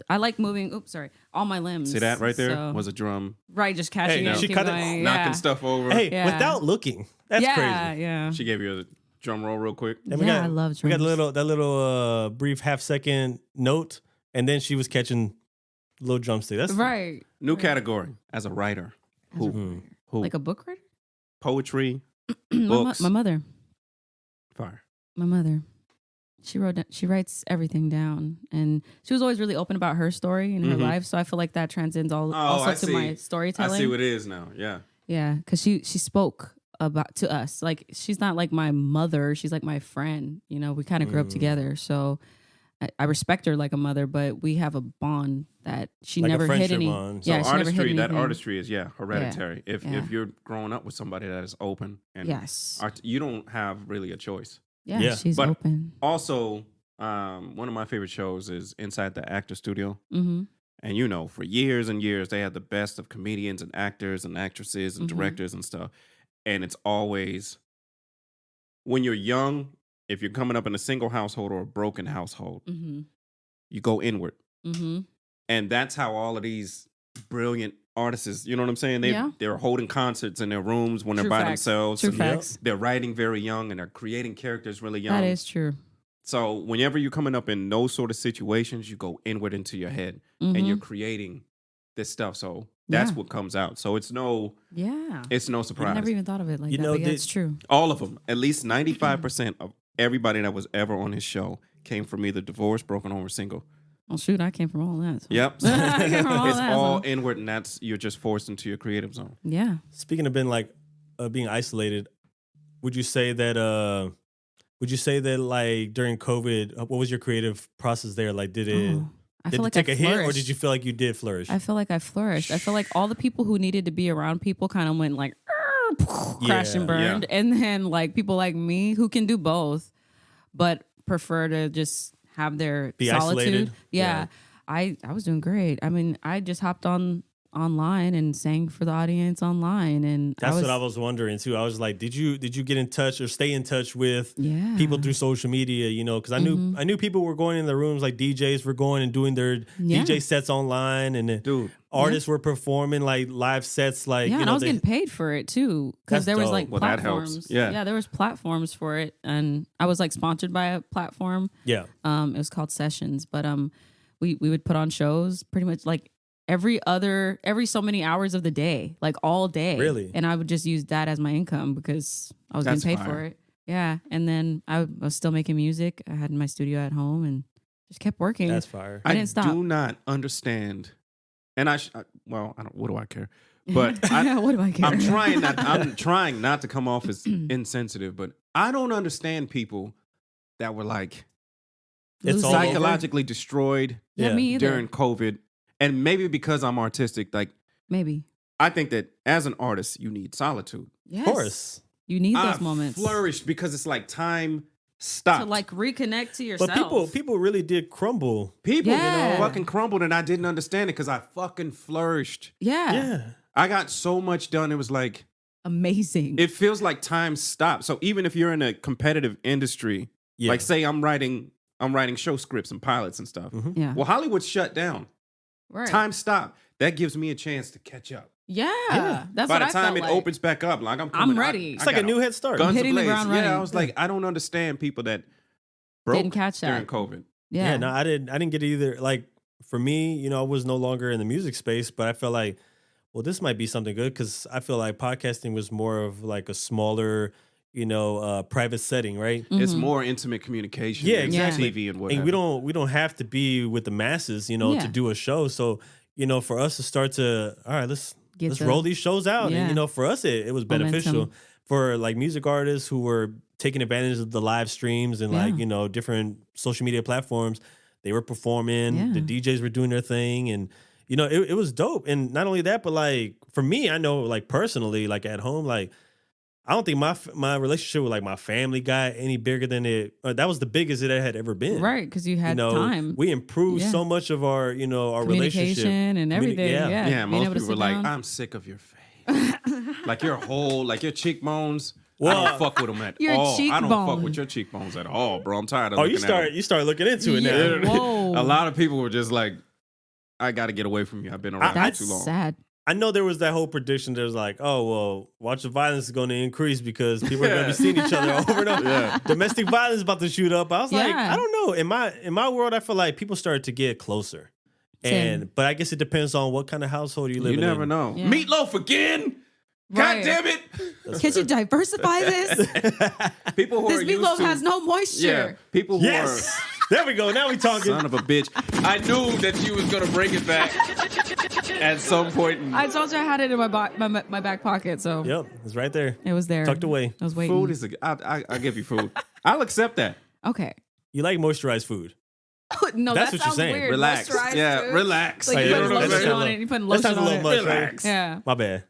I like moving. Oops, sorry. All my limbs. See that right there So- was a drum right. Just catching Hey, it. she keep cut it- going, knocking yeah. stuff over. Hey, Yeah. without looking, that's yeah, crazy. Yeah. She gave you a drum roll real quick. And Yeah, I love We got drums. that little brief half-second note, and then she was catching little drumstick. That's Right. New category as a writer. As a Who? writer. Who? Like a book writer. Poetry. my, Books. my mother. Fire. My mother. She writes everything down, and she was always really open about her story in her life. So I feel like that transcends also I to see. my storytelling. I see what it is now. Yeah. Yeah, because she spoke about to us. Like, she's not like my mother. She's like my friend. You know, we kind of grew up together. So I respect her like a mother, but we have a bond that she Like a never hit friendship any. bond. So Yeah, she never hit artistry, that anything. artistry is hereditary. If Yeah. you're growing up with somebody that is open and Yes. you don't have really a choice. Yeah, Yeah. she's But- open. Also, one of my favorite shows is Inside the Actor Studio. Mm-hmm. And you know, for years and years, they had the best of comedians and actors and actresses and Mhm. directors and stuff. And it's always, when you're young, if you're coming up in a single household or a broken household, Mm-hmm. you go inward. Mm-hmm. And that's how all of these brilliant artists, you know what I'm saying? Yeah. They're holding concerts in their rooms when they're True by facts. themselves. True and facts. They're writing very young and they're creating characters really young. That is true. So whenever you're coming up in those sort of situations, you go inward into your head and you're creating this stuff. So that's Yeah. what comes out. So it's no Yeah. no I surprise. never even thought of it like You that. know, But yeah, it's true. All of them, at least 95% of everybody that was ever on his show came from either divorced, broken home, or single. Well, shoot, I came from all that. So. Yep. I came from all It's that. all so- inward, and that's you're just forced into your creative zone. Yeah. Speaking of being isolated, would you say that like during COVID, what was your creative process there? Like, did it Oh, I did feel it like take I a hit, or flourished. did you feel like you did flourish? I feel like I flourished. I feel like all the people who needed to be around people kind of went like crashed and Yeah. burned, and then like people like me who can do both, but prefer to just have their Be solitude. isolated? Yeah. I was doing great. I mean, I just hopped online and sang for the audience online, and That's what I was wondering too. I was like, did you get in touch or stay in touch with Yeah. people through social media? You know, because I knew people were going in the rooms, like DJs were going and doing their Yeah. DJ sets online, and then Dude, artists were performing like live sets. Like, Yeah, you and know, I was getting paid for it too, because That's there was dope. like Well, that helps. platforms. Yeah. there was platforms for it, and I was like sponsored by a platform. yeah. It was called Sessions, but we would put on shows pretty much like every so many hours of the day, like all day. Really? And I would just use that as my income because I was That's getting paid fire. for it. Yeah, and then I was still making music. I had my studio at home and Just kept working. That's fire. I didn't stop. do not understand, and well, I don't. What do I care? But What do I care? I'm trying not to come off as insensitive, but I don't understand people that were like It's all over. psychologically destroyed Yeah, me either. during COVID, and maybe because I'm artistic, like Maybe. I think that as an artist, you need solitude. Yes. Of course. You need those I moments flourished because it's like time stopped. to like reconnect to yourself. But people really did crumble. People, Yeah. fucking crumbled, and I didn't understand it because I fucking flourished. Yeah. Yeah. I got so much done. It was like Amazing. it feels like time stopped. So even if you're in a competitive industry, Yeah. like say I'm writing show scripts and pilots and stuff. yeah. Well, Hollywood's shut down. Right. Time stopped. That gives me a chance to catch up. Yeah. That's By what the I time felt it like. opens back up, like I'm coming, ready. It's like a new head start. guns hitting the ablaze. ground running. Yeah, I was like, I don't understand people that broke Didn't catch during that. COVID. Yeah. Yeah, no, I didn't get it either. Like for me, I was no longer in the music space, but I felt like, well, this might be something good because I feel like podcasting was more of like a smaller, private setting, right? It's more intimate communication. Yeah, than exactly. TV and whatever. And we don't have to be with the masses, Yeah. to do a show. So, for us to start to, all right, let's Get the- roll these shows out. Yeah. And for us it was beneficial. Momentum. For like music artists who were taking advantage of the live streams and like, different social media platforms, they were performing, Yeah. the DJs were doing their thing, and it was dope. And not only that, but like for me, I know like personally, like at home, like I don't think my relationship with like my family got any bigger than it. That was the biggest it had ever been. Right. Because you had time. We improved Yeah. so much of our, our relationship Communication and everything. yeah. Yeah. Yeah, Being most able to people were sit like, down. I'm sick of your face. Like your cheekbones. I Well, don't fuck with them at Your all. I don't fuck cheekbone. with your cheekbones at all, bro. I'm tired of Oh, looking you start looking into it Yeah. now. Whoa. A lot of people were just like, I got to get away from you. I've been around That's for too long. sad. I know there was that whole prediction that was like, oh, well, watch the violence is going to increase because people are going to be seeing each other over and over. Yeah. Domestic violence is about to shoot up. I was like, Yeah. I don't know. In my world, I feel like people started to get closer. Same. But I guess it depends on what kind of household you live in. You never know. Yeah. Meatloaf again? Right. God damn it. Can you diversify this? People who This are used meatloaf to, has no moisture. Yeah, people who Yes. There we go. Now we are talking. son of a bitch. I knew that you was going to bring it back at some point. I told you I had it in my back pocket, so Yep. It's right there. it was there. Tucked away. I was waiting. Food is I'll give you food. I'll accept that. Okay. You like moisturized food. No, That's that what you're sounds saying. weird. Relax. Moisturized Yeah, food. relax. Like Oh, you yeah, put that's lotion kinda- on it. You put that lotion sounds a on little it. much, Relax. Yeah. My bad.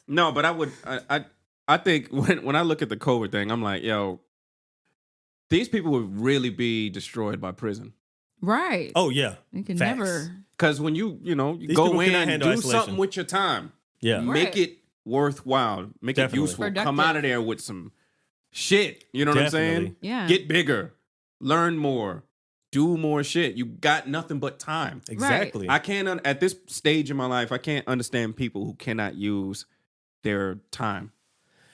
No, but I think when I look at the COVID thing, I'm like, yo, these people would really be destroyed by prison. Right. Oh, yeah. You can Facts. never. Because when you These go people cannot in, handle do isolation. something with your time. Yeah. Right. Make it worthwhile. Make Definitely. it useful. Come Productive. out of there with some shit. You know what I'm saying? Definitely. Yeah. Get bigger. Learn more. Do more shit. You got nothing but time. Exactly. I can't, at this stage in my life, I can't understand people who cannot use their time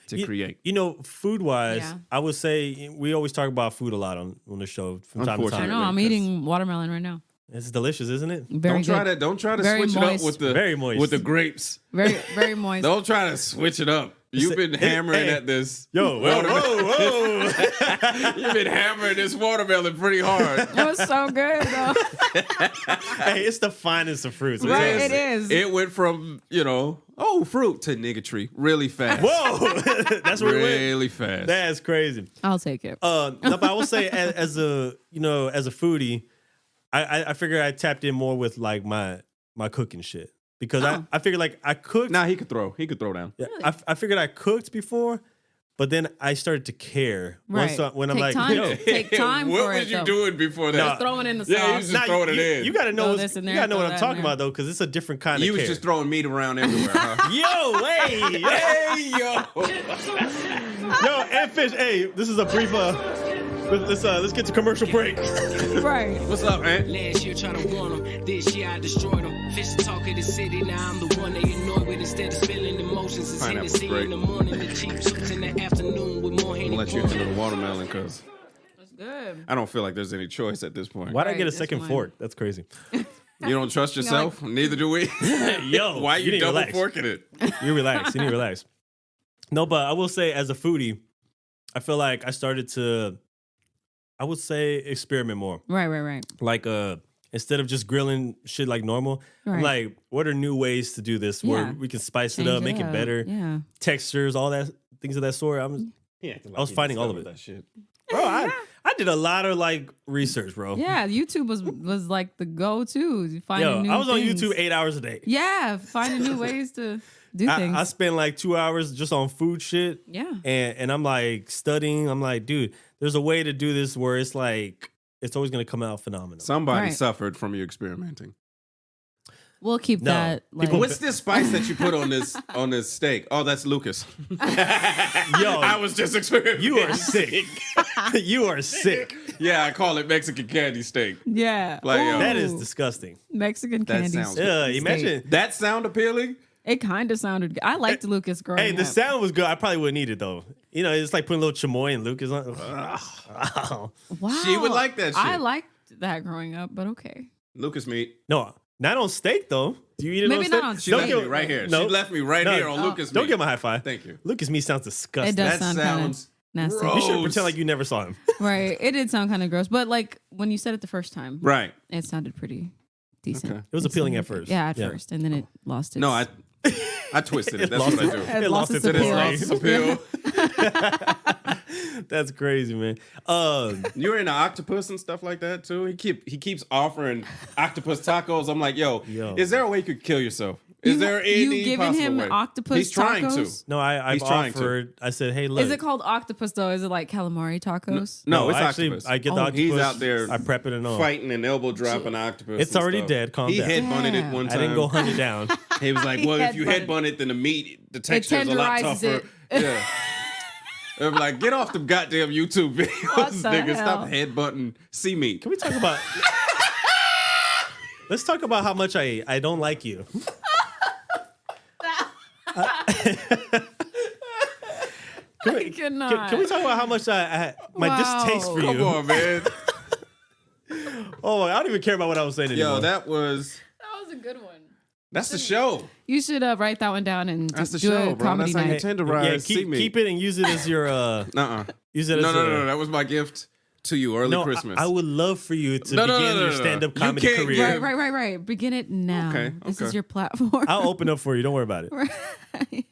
to create. Food wise, Yeah. I would say we always talk about food a lot on the show from time to I Unfortunately. time. know. I'm because- eating watermelon right now. It's delicious, isn't it? Very good. Don't try to Very switch moist. it up with the Very moist. with the grapes. Very, very moist. Don't try to switch it up. You've been Hey, hammering hey. at this. Yo, whoa, whoa, whoa. You've been hammering this watermelon pretty hard. It was so good, though. Hey, it's the finest of fruits. Right, It's- it is. It went from, fruit to niggatry really fast. Whoa, that's where it went. Really fast. That's crazy. I'll take it. No, but I will say as a foodie, I figure I tapped in more with like my cooking shit because I figured like I cooked. Nah, he could throw down. Yeah, I figured I cooked before, but then I started to care. Right. When I'm Take like, time. yo, Take time what for was it, you though. doing before that? Just throwing in the sauce. Yeah, he was just nah, throwing it you, in. you gotta know Throw what's- this in you there, gotta know throw what I'm that in talking there. about though, because it's a different kind of You was care. just throwing meat around everywhere, huh? Yo, hey, Hey, yo. yo, and fish. Hey, this is a brief. Let's get to commercial break. Right. What's up, man? Last year trying to warn them, this year I destroyed them. Fish talk of the city, now I'm the one they annoy with. Instead of spilling emotions, it's Pineapple's Hennessy great. in the morning, the cheap suits in the afternoon with more I'm Henny gonna let you pouring. handle the watermelon because That's good. I don't feel like there's any choice at this point. Why'd I Right, get a this second one. fork? That's crazy. You don't trust yourself? Neither do we. Yo, Why you you need to double relax. forking it? You relax. You need to relax. No, but I will say, as a foodie, I feel like I started to I would say experiment more. Right. Like instead of just grilling shit like normal, I'm Right. like, what are new ways to do this where Yeah. we can spice it Change up, make it better, Yeah. textures, all that things of that sort. I was finding all of it. That shit. Bro, I did a lot of like research, bro. Yeah, YouTube was like the go-to. Finding new I was on things. YouTube 8 hours a day. Yeah, finding new ways to do things. I spent like 2 hours just on food shit. Yeah. And I'm like studying. I'm like, dude, there's a way to do this where it's like it's always gonna come out phenomenal. Somebody Right. suffered from you experimenting. We'll keep No, that. Like, people- What's this spice that you put on this steak? Oh, that's Lucas. Yo, I was just experimenting. you are sick. You are sick. Yeah, I call it Mexican candy steak. yeah. Like, yo. That Ooh. is disgusting. Mexican That candy. sounds- Yeah, steak. imagine. That sound appealing? It kind of sounded good. I liked Lucas growing Hey, the up. sound was good. I probably wouldn't eat it though. You know, it's like putting a little chamoy and Lucas on. Wow. She would like that I shit. liked that growing up, but okay. Lucas meat. No, not on steak though. Do you eat it Maybe on not steak? on She Don't left get- me right here. No. She left me right No. here on Lucas meat. Don't get my high five. Thank you. Lucas meat sounds disgusting. It does That sound kinda sounds nasty. You should gross. pretend like you never saw him. Right. It did sound kind of gross, but like when you said it the first time, Right. it sounded pretty decent. Okay. It was appealing at first. Yeah, at first, and then it lost its. No, I twisted it. That's lost what I it. do. It It lost lost its its appeal. Lost its appeal. That's crazy, man. You're into octopus and stuff like that too. He keeps offering octopus tacos. I'm like, yo, is there a way you could kill yourself? Is there any you giving possible him way? octopus He's trying to. tacos? No, I've He's trying to. offered. I said, hey, look. Is it called octopus though? Is it like calamari tacos? No, it's actually, octopus. I get the Oh. octopus. He's out there I prep it and all. fighting and elbow dropping octopus. It's and already stuff. dead. Calm he down. headbutted it Damn. one time. I didn't go hunt it down. He was like, well, if you Headbutted. headbutt it, then the meat, the texture is a lot tenderizes tougher. it. Yeah. I'm like, get off the goddamn YouTube videos, What the nigga. Stop hell? headbutting sea meat. Can we talk about? Let's talk about how much I don't like you. I cannot. Can we talk about how much my Wow. distaste for Come you? on, man. Oh, I don't even care about what I was saying anymore. Yo, that was That was a good one. that's the show. You should write that one down and That's the do show, a bro. comedy That's how you night. tenderize yeah, sea meat. keep it and use it as your Uh-uh. use it as No. That was my gift to you early No, Christmas. I would love for you to No, no, begin no, no, your no. stand-up You comedy can't career. give- Right. Begin it now. Okay, This okay. is your platform. I'll open up for you. Don't worry about it.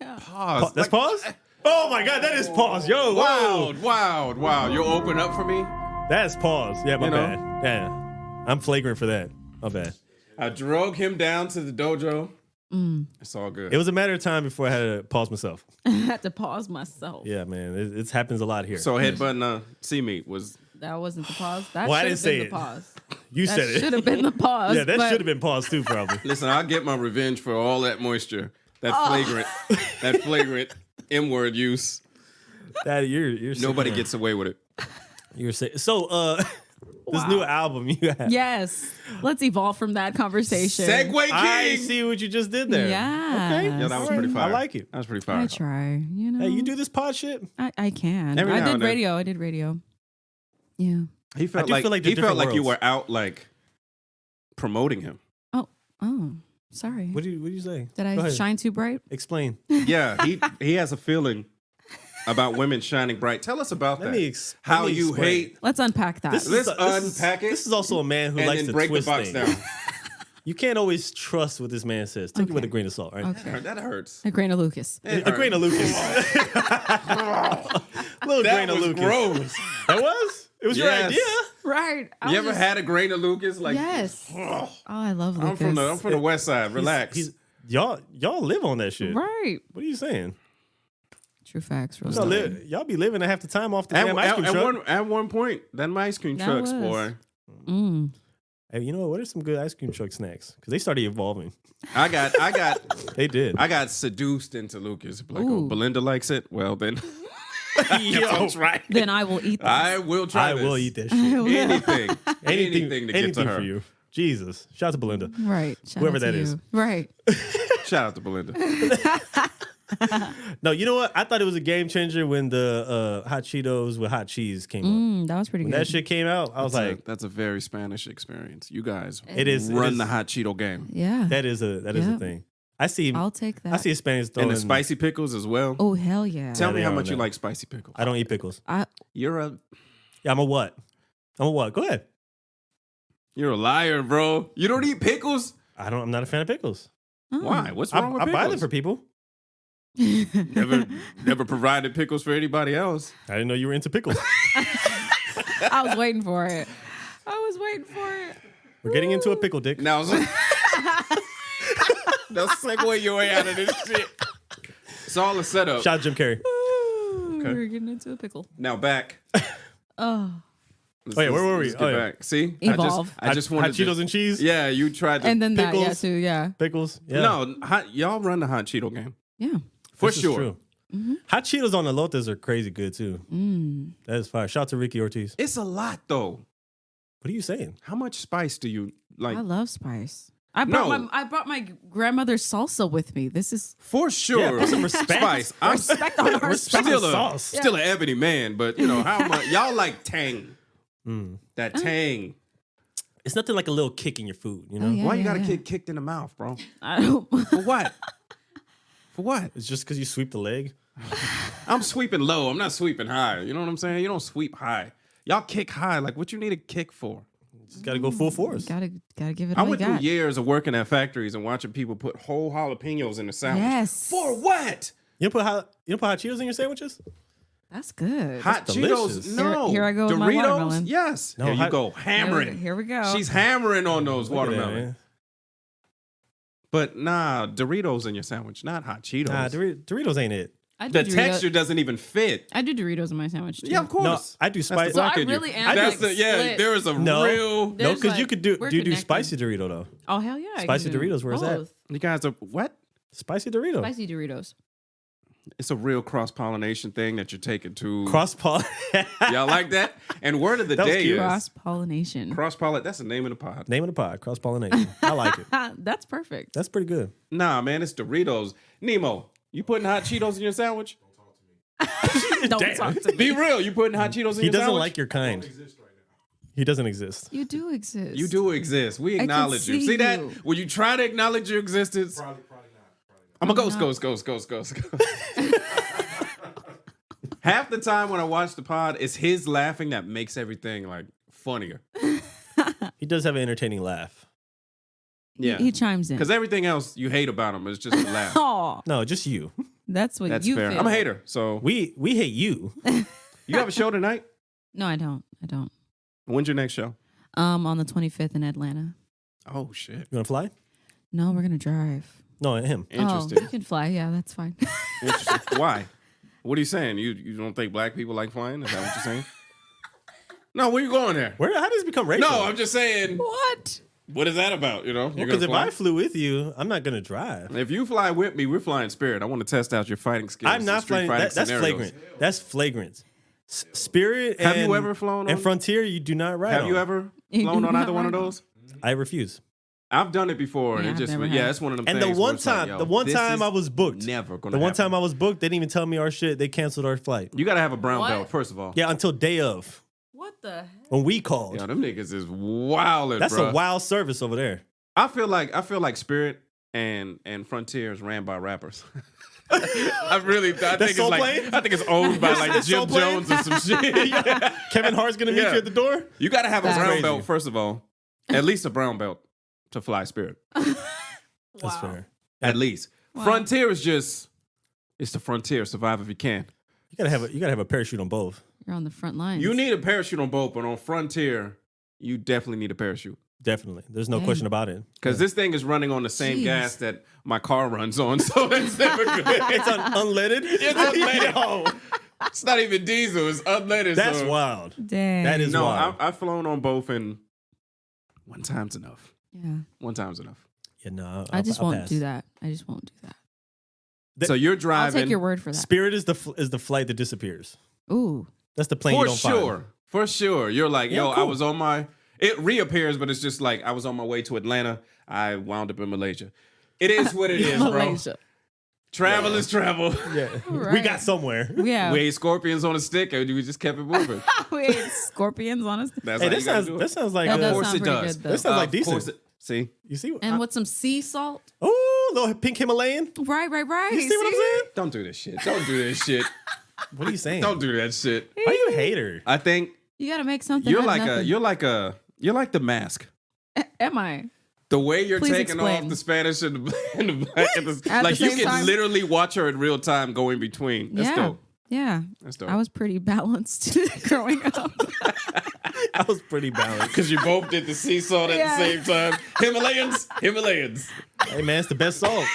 Yeah. Pause. That's pause? Oh my god, that is pause. Yo, whoa. Wow. You'll open up for me? That's pause. Yeah, my You know? bad. Yeah. I'm flagrant for that. My bad. I drug him down to the dojo. It's all good. It was a matter of time before I had to pause myself. I had to pause myself. Yeah, man. It happens a lot here. So headbutting sea meat was That wasn't the pause. That Well, I should didn't have say been it. the pause. you That said should it. have been the pause. Yeah, that but- should have been paused too, probably. listen, I'll get my revenge for all that moisture. That Oh. flagrant M-word use. That you're sick, Nobody man. gets away with it. You're sick. So this Wow. new album you have. Yes. Let's evolve from that conversation. Segway King. I see what you just did there. Yeah. Okay. Yeah, that was All pretty right. fire. I like it. That was pretty I fire. try. You know. Hey, you do this pod shit? I can. Every I now did and then. radio. I did radio. Yeah. He felt I do like, feel like they're he felt different like you were worlds. out like promoting him. Oh, sorry. What do you say? Did Go I ahead. shine too bright? Explain. Yeah, he has a feeling about women shining bright. Tell us about Let that. me How let me you explain. hate Let's unpack that. This Let's is- unpack it This is also a man who and likes then to break the twist box things. down. You can't always trust what this man says. Take it with a Okay. grain of salt, right? Okay. That hurts. A grain of Lucas. It A grain of hurts. Lucas. Little That grain of was Lucas. gross. That was? It was your Yes. idea? Right. You ever had a grain of Lucas? Like, Yes. Oh, I love Lucas. I'm from the West Side. Relax. Y'all live on that shit. Right. What are you saying? True facts. Real Y'all, story. y'all be living half the time off the at, damn ice cream at truck. at one point, that ice cream That trucks, was. boy. Mm. Hey, you know what? What are some good ice cream truck snacks? Because they started evolving. I got They did. I got seduced into Lucas. Like, oh, Ooh. Belinda likes it. Well, then Yo, right. Then I will eat this. I will try. I this. will eat that shit. anything, anything to Anything get to her. for you. Jesus. Shout out to Belinda. Right. Shout Whoever out to that is. you. Right. Shout out to Belinda. No, you know what? I thought it was a game changer when the hot Cheetos with hot cheese came up. That was pretty When good. that shit came out, I was like, That's a very Spanish experience. You guys it is run it the is- hot Cheeto game. Yeah. That is a Yeah. thing. I see I'll take that. I see Hispanics And throwing the spicy pickles as well. Oh, hell yeah. Tell Yeah, me they how are much you now. like spicy pickles. I don't eat pickles. You're a Yeah, I'm a what? Oh, what? Go ahead. You're a liar, bro. You don't eat pickles? I'm not a fan of pickles. Why? What's wrong with I pickles? buy them for people. Never provided pickles for anybody else. I didn't know you were into pickles. I was waiting for it. We're getting into a pickle dick. Now, now segue your way out of this shit. It's all a setup. Shout out Jim Carrey. Okay. We're getting into a pickle. Now back. Oh. Wait, where were we? Let's get back. See, Evolve. I just wanted hot Cheetos and cheese. Yeah, you tried to. And then pickles. that, yeah, too, yeah. Pickles. Yeah. No, y'all run the hot Cheeto game Yeah. for This is sure. true. Hot Cheetos on elotes are crazy good too. That is fire. Shout out to Ricky Ortiz. It's a lot though. What are you saying? How much spice do you like? I love spice. I brought my grandmother's salsa with me. This is For sure. Yeah, put some respect. Spice. I'm respect on our Respect spice. the sauce. still an ebony man, but you know how much y'all like tang. That tang. It's nothing like a little kick in your food, you know? yeah. Why you gotta get kicked in the mouth, bro? I don't. For what? For what? It's just because you sweep the leg. I'm sweeping low. I'm not sweeping high. You know what I'm saying? You don't sweep high. Y'all kick high. Like what you need a kick for? Just got to go full force. Gotta give it I all went you through got. years of working at factories and watching people put whole jalapenos in the sandwich. Yes. For what? You don't put hot Cheetos in your sandwiches? That's good. Hot delicious. Cheetos? No. Here I go with my Doritos? watermelon. Yes. No, Here you hot- go. Hammering. Here we go. She's hammering on those Look at that, watermelon. man. But nah, Doritos in your sandwich, not hot Cheetos. Nah, Doritos ain't it. I do The texture doesn't even fit. I do Doritos in my sandwich too. Yeah, of course. No, I do That's the spicy. black So I in you. really am, That's like, yeah. split. There is a No. real. No, There's because you like- could do. we're Do you do connected. spicy Dorito though? Oh hell yeah! I Spicy can do Doritos, where's that? both. You guys are what? Spicy Dorito. Spicy Doritos. It's a real cross pollination thing that you're taking to. Cross paw. Y'all like that? And word of the That was day cute. is Cross pollination. cross pollinate. That's the name of the pod. Name of the pod. Cross pollination. I like it. That's perfect. That's pretty good. Nah, man, it's Doritos. Nemo, you putting hot Cheetos in your sandwich? Don't Damn. talk to me. Be real. You putting hot Cheetos in He your doesn't sandwich? like your kind. He doesn't exist. You do exist. You do exist. We can acknowledge you. see See that? you. When you try to acknowledge your existence, I'm a ghost. Half the time when I watch the pod, it's his laughing that makes everything like funnier. He does have an entertaining laugh. Yeah. He chimes in. Because everything else you hate about him is just a laugh. Oh, No, just you. that's what That's you fair. feel. I'm a hater. So We hate you. you have a show tonight? No, I don't. When's your next show? On the 25th in Atlanta. Oh shit. You want to fly? No, we're gonna drive. No, him. Oh, Interesting. you can fly. Yeah, that's fine. Interesting. Why? What are you saying? You don't think black people like flying? Is that what you're saying? No, where you going there? Where? How does this become racial? No, I'm just saying. What? What is that about? You know, you're Because gonna if fly? I flew with you, I'm not gonna drive. If you fly with me, we're flying Spirit. I want to test out your fighting skills. I'm not Street flying. fighting That's scenarios. flagrant. That's flagrant. Spirit. Have and, you ever flown And on? Frontier, you do not ride. Have you on. ever You flown do on not either one of ride on. those? I refuse. I've done it before, and Yeah, it I've just never yeah, had. it's one of them And things. the where one it's like, time, yo, the one this time is I was booked, never gonna. the one happen. time I was booked, they didn't even tell me our shit. They canceled our flight. You gotta have a brown What? belt first of all. Yeah, until day of What the heck? when we called. Yeah, them niggas is wildin', That's bruh. a wild service over there. I feel like Spirit and Frontier is ran by rappers. I think it's Soul like Plane? I think it's owned by like That's Jim Soul Plane? Jones or some shit. Kevin Hart's gonna meet Yeah. you at the door. You gotta have a That's brown crazy. belt first of all. At least a brown belt to fly Spirit. That's fair. At least. Wow. Frontier is just it's the frontier. Survive if you can. You gotta have a parachute on both. You're on the front lines. You need a parachute on both, but on Frontier, you definitely need a parachute. Definitely. There's no Dang. question about it. Because this thing is running on the same Jeez. gas that my car runs on, so it's never good. It's unleaded. It's unleaded. Yo, It's not even diesel, it's unleaded. that's so. wild. Dang. That is No, wild. I've flown on both, and one time's enough. Yeah. One time's enough. Yeah, no, I just I'll won't pass. do that. I just won't do that. So you're I'll driving. take your word for that. Spirit is the flight that disappears. Ooh. That's the plane For you don't sure. find. For sure. You're like, Yeah, yo, I cool. was on my. It reappears, but it's just like I was on my way to Atlanta. I wound up in Malaysia. It is what it is, bro. Malaysia. Travel is travel. Yeah, we Right. got somewhere. Yeah. We ate scorpions on a stick, and we just kept it moving. We ate scorpions on us. That's Hey, how that you gotta sounds do it. that sounds like That does Of course sound it pretty does. good, though. that sounds like Of decent. course it- See, You see? And with some sea salt. Oh, little pink Himalayan. Right. You see what I'm saying? don't do this shit. Don't do this shit. What are you saying? Don't do that shit. Why are you a hater? I think You got to make something. You're out of like nothing. you're like the Mask. Am I? The way you're Please taking explain. off the Spanish and the black, At like the you same can time? literally watch her in real time go in between. That's yeah. dope. Yeah. That's dope. I was pretty balanced growing up. I was pretty balanced. Because you both did the sea salt at Yeah. the same time. Himalayans. Hey man, it's the best salt.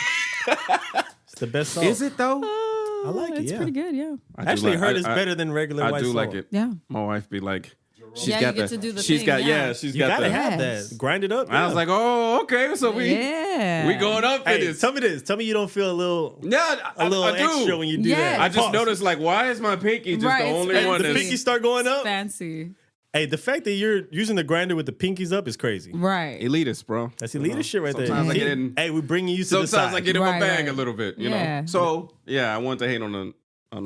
It's the best salt. Is it though? I like it. It's Yeah. pretty good. Yeah. I actually heard it's better than regular I white do salt. like it. Yeah. My wife be like, she's Yeah, got you get to do the she's thing, got yeah. she's You got gotta the. have Yes. that. Grind it up. I was like, oh, okay, so we Yeah. going up in hey, this. tell me this. Tell me you don't feel a little I little do. extra when you do Yes. that. I just Pause. noticed, like, why is my pinky just Right, the it's only fancy. one the that's... pinky start going up. Fancy. Hey, the fact that you're using the grinder with the pinkies up is crazy. Right. elitist, bro. That's elitist shit right Sometimes there. I get in- Hey, we're bringing you to the Sometimes side. I get in my Right, bag right. a little bit, you Yeah. know? So, yeah, I want to hate on the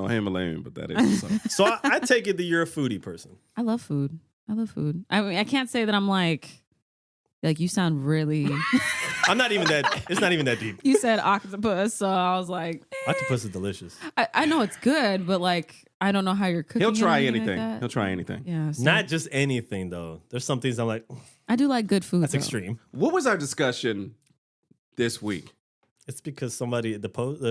Himalayan, but that is what's up. So I take it that you're a foodie person. I love food. I love food. I mean, I can't say that I'm like you sound really. I'm not even that. It's not even that deep. You said octopus, so I was like, Octopus is delicious. I know it's good, but like, I don't know how you're cooking. He'll it or try anything anything. Like that. He'll try anything. Yeah. So Not just anything though. There's some things I'm like, I do like good food. that's though. extreme. What was our discussion this week? It's because somebody the post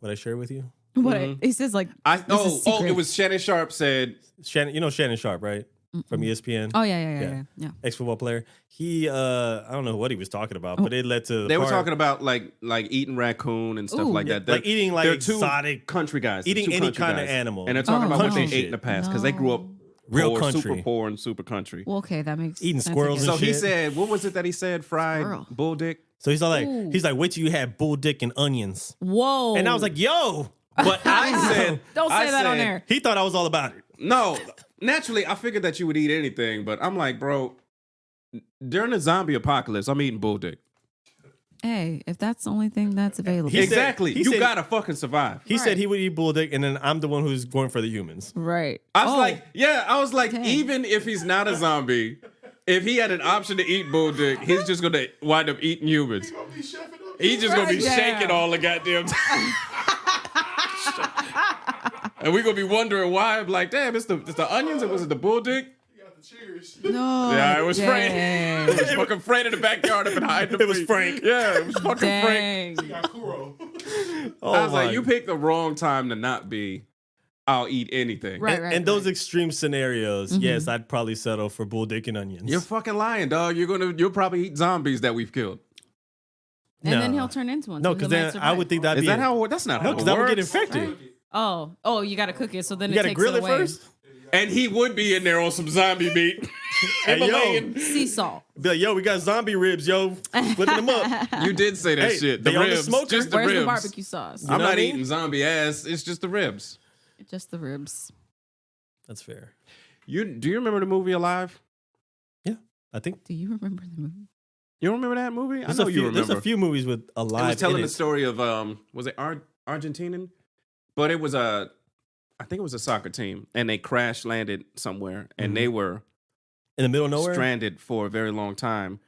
what I shared with you. What he says, like, this is secret. It was Shannon Sharp said, Shannon, you know Shannon Sharp, right? From ESPN. Oh yeah. Ex-football player. He I don't know what he was talking about, but it led to they were talking about like eating raccoon and stuff Ooh. like Yeah, that. like eating like they're two exotic country guys. eating two any country kind of guys. animal. And they're talking Oh, about what they country ate in the shit. past because they grew up Real poor, country. super poor and super country. Well, okay, that makes Eating sense, I squirrels guess. So and he shit. said, what was it that he said? Fried Squirrel. bull dick? So he's all like, Ooh. he's like, wait till you have bull dick and onions. Whoa. And I was like, yo. But I said, don't say I that on said, air. He thought I was all about it. No, naturally, I figured that you would eat anything, but I'm like, bro, during the zombie apocalypse, I'm eating bull dick. Hey, if that's the only thing that's available, He said- Exactly. he You said- gotta fucking survive. He said he would eat bull dick, and then I'm the one who's going for the humans. right? I was like, dang. even if he's not a zombie, if he had an option to eat bull dick, he's just gonna wind up eating humans. He's just gonna be Yeah. shaking all the goddamn time. And we're gonna be wondering why. I'm like, damn, it's the onions, or was it the bull dick? No. Yeah, it was Frank. Dang. It was fucking Frank in the backyard up and hiding. It was Frank. Yeah, it was fucking Frank. Dang. Oh I was my. like, you picked the wrong time to not be. I'll eat anything. Right, And, right. and those right. extreme scenarios, yes, I'd probably settle for bull dick and onions. You're fucking lying, dog. You'll probably eat zombies that we've killed. and then Nah. he'll turn into one. No, so because he might then I survive. would think that'd Is be that how? That's not No, how. because it I would get works. infected. Oh, you got to cook it, so then You it gotta takes grill it it away. first. And he would be in there on some zombie meat. Hey, yo. Himalayan. Sea salt. Be like, yo, we got zombie ribs, yo, flipping them up. You did say that Hey, shit. The they on the ribs, smoker. just the Where's ribs. the barbecue sauce? You I'm know what not I mean? eating zombie ass. It's just the ribs. Just the ribs. That's fair. Do you remember the movie Alive? Yeah, I think Do you remember the movie? You don't remember that movie? there's I know a few. you remember. There's a few movies with It alive was telling in the it. story of was it Argentinian? But it was I think it was a soccer team, and they crash landed somewhere, and they were in the middle of nowhere. stranded for a very long time,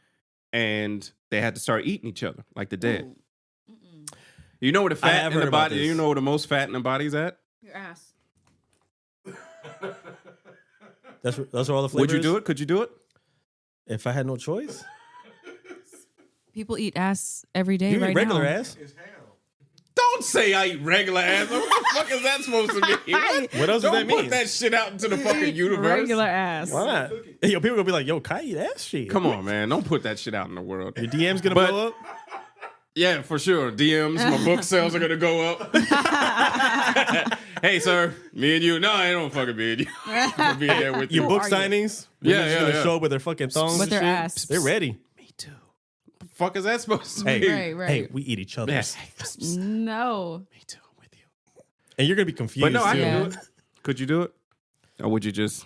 and they had to start eating each other like the dead. You know where the I fat have in heard the about body? this. You know where the most fat in the body's at? Your ass. That's where all the flavors. Would you do it? Could you do it? if I had no choice? People eat ass every day You right eat regular now. ass. Don't say I eat regular ass. What the fuck is that supposed to mean? What else does Don't that put mean? that shit out into the fucking universe. Regular ass. Why not? Hey, yo, people gonna be like, yo, Kai eat ass shit. Come on, man. Don't put that shit out in the world. Your DM's gonna But- blow up. Yeah, for sure. DMs, my book sales are gonna go up. Hey, sir, me and you. No, I don't fucking me and you. I'll be there with Your you. book are you? signings. Yeah, Women's yeah, gonna yeah. show up with their fucking thongs. With and their shit. ass. They're ready. Me too. The fuck is that supposed to Hey, be? Right, right. hey, we eat each other, Yeah. No. Me too. I'm with you. and you're gonna be confused. But no, I too. can Yeah. do it. Could you do it? Or would you just?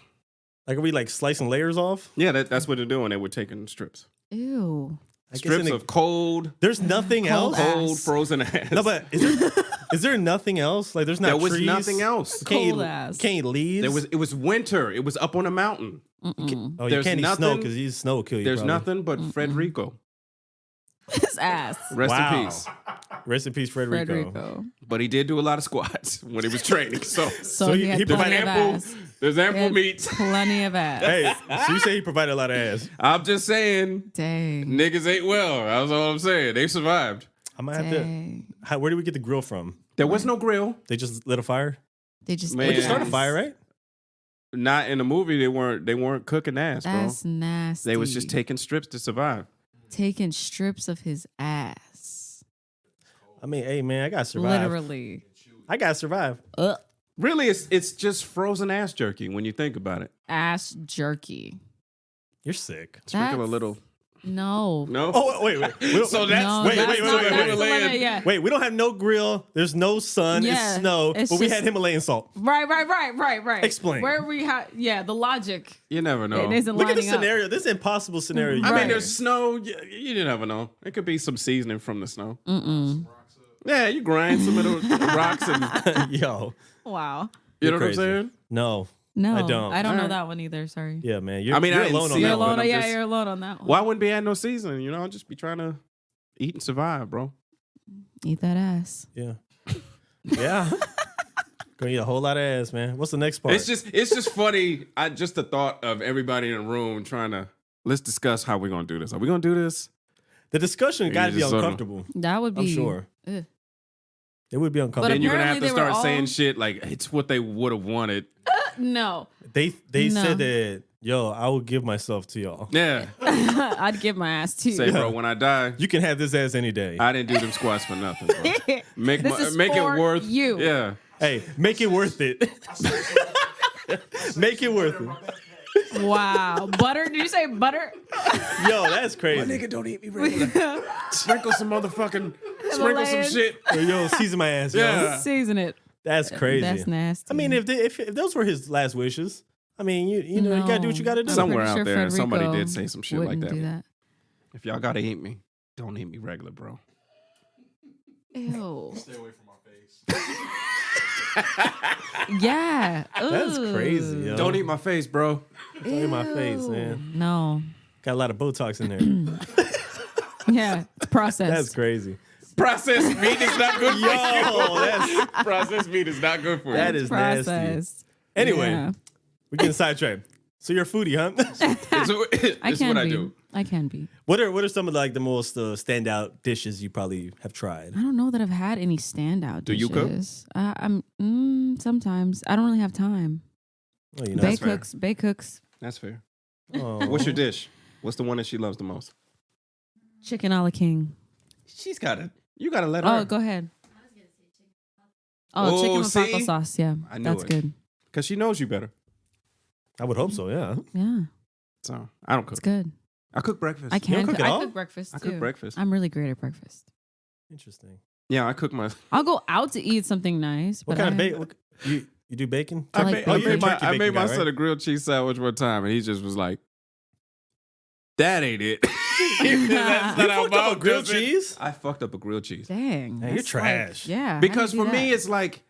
Like, are we like slicing layers off? Yeah, that's what they're doing. They were taking strips. Ew. I guess Strips in a- of cold, There's nothing Cold else. ass. cold frozen ass. No, but is there nothing else? Like, there's not. there was trees? nothing else. You can't Cold eat, ass. Can't eat leaves. It was winter. It was up on a mountain. Oh, you there's can't eat snow nothing- because snow will kill you. There's probably. nothing but Frederico. His ass. Rest Wow. in peace. Rest in peace, Frederico. But he did do a lot of squats when he was training. So So he had he plenty of ample, ass. there's He ample had meat. Plenty of ass. Hey, so you say he provided a lot of ass. I'm just saying, Dang. niggas ate well. That's all I'm saying. They survived. I might have Dang. to. Where did we get the grill from? There was no grill. They just lit a fire. They just Man. We ate just started a ass. fire, right? Not in the movie. They weren't cooking ass, bro. That's nasty. They was just taking strips to survive. taking strips of his ass. I mean, hey man, I gotta survive. Literally. I gotta survive. Really, it's just frozen ass jerky when you think about it. Ass jerky. You're sick. Sprinkle a That's- little. No. No. Oh wait. We don't, So that's No, wait, that's wait, not- wait, wait, that's wait, the wait. limit, yeah. wait. We don't have no grill. There's no sun. Yeah, It's snow. it's But we just- had Himalayan salt. Right. Explain. Where we have, the logic. You never know. It isn't Look at the lining up. scenario. This is an impossible scenario. I Right. mean, there's snow. You never know. It could be some seasoning from the snow. Yeah, you grind some of the rocks and Yo, Wow. you You're know what I'm crazy. saying. no. No, I don't. I don't know Alright. that one either. Sorry. Yeah, man. You're, I mean, you're I didn't alone on see You're that it, one. but alone. I'm Yeah, just- you're alone on that one. Well, I wouldn't be at no season. You know, I'd just be trying to eat and survive, bro. Eat that ass. Yeah. Yeah. Gonna eat a whole lot of ass, man. What's the next part? It's just funny. Just the thought of everybody in the room trying to let's discuss how we're gonna do this. Are we gonna do this? the discussion got to be just sort of- uncomfortable. That would be. I'm sure. Ugh. It would be uncomfortable. Then you're gonna have apparently to they were start saying all- shit like it's what they would have wanted. No. They No. said that, yo, I will give myself to y'all. Yeah. I'd give my ass to you. Say, bro, when I die, You can have this ass any day. I didn't do them squats for nothing, bro. Make This is make it for worth you. Yeah. Hey, make it worth it. Make it worth it. Wow. Butter? Did you say butter? Yo, that's crazy. don't eat me regular. Sprinkle some motherfucking sprinkle some Himalayan. shit. Yo, season my ass, yo. Yeah. Season it. That's crazy. That's nasty. I mean, if those were his last wishes, I mean, you know, you gotta do what you gotta do. I'm Somewhere pretty out sure there, somebody Frederico did say some shit like wouldn't that. do that. If y'all gotta eat me, don't eat me regular, bro. Ew. Stay away from my face. Yeah. That's Ugh. crazy, yo. Don't eat my face, bro. Don't eat my face, Ew. man. No. Got a lot of Botox in there. Yeah. It's processed. That's crazy. Processed meat is not good for Yo, you. that's Processed meat is not good for that you. is nasty. processed. Anyway, Yeah. we're getting sidetracked. So you're a foodie, huh? I It's can what be. I do. I can be. What are some of like the most standout dishes you probably have tried? I don't know that I've had any standout Do you dishes. cook? I'm sometimes. I don't really have time. Oh, you know, Bay fair. cooks. Bay cooks. That's fair. oh. What's your dish? What's the one that she loves the most? Chicken a la king. She's got it. You gotta let her. Oh, go ahead. Oh, chicken with see? taco sauce. Yeah, I knew that's it. good. Because she knows you better. I would hope so. Yeah. Yeah, So I don't it's cook. good. I cook breakfast. I can cook cook. at I all? cook breakfast I too. cook breakfast. I'm really great at breakfast. Interesting. Yeah, I cook my. I'll go out to eat something nice. What but kind of I- bacon? You do bacon? I like I bacon. made my, Turkey I bacon made my guy, son right? a grilled cheese sandwich one time, and he just was like, "That ain't it." That's You not how fucked up mom a grilled does it. cheese? I fucked up a grilled cheese Dang, Man, you're that's like- trash. yeah, how because do you for do me, that? it's like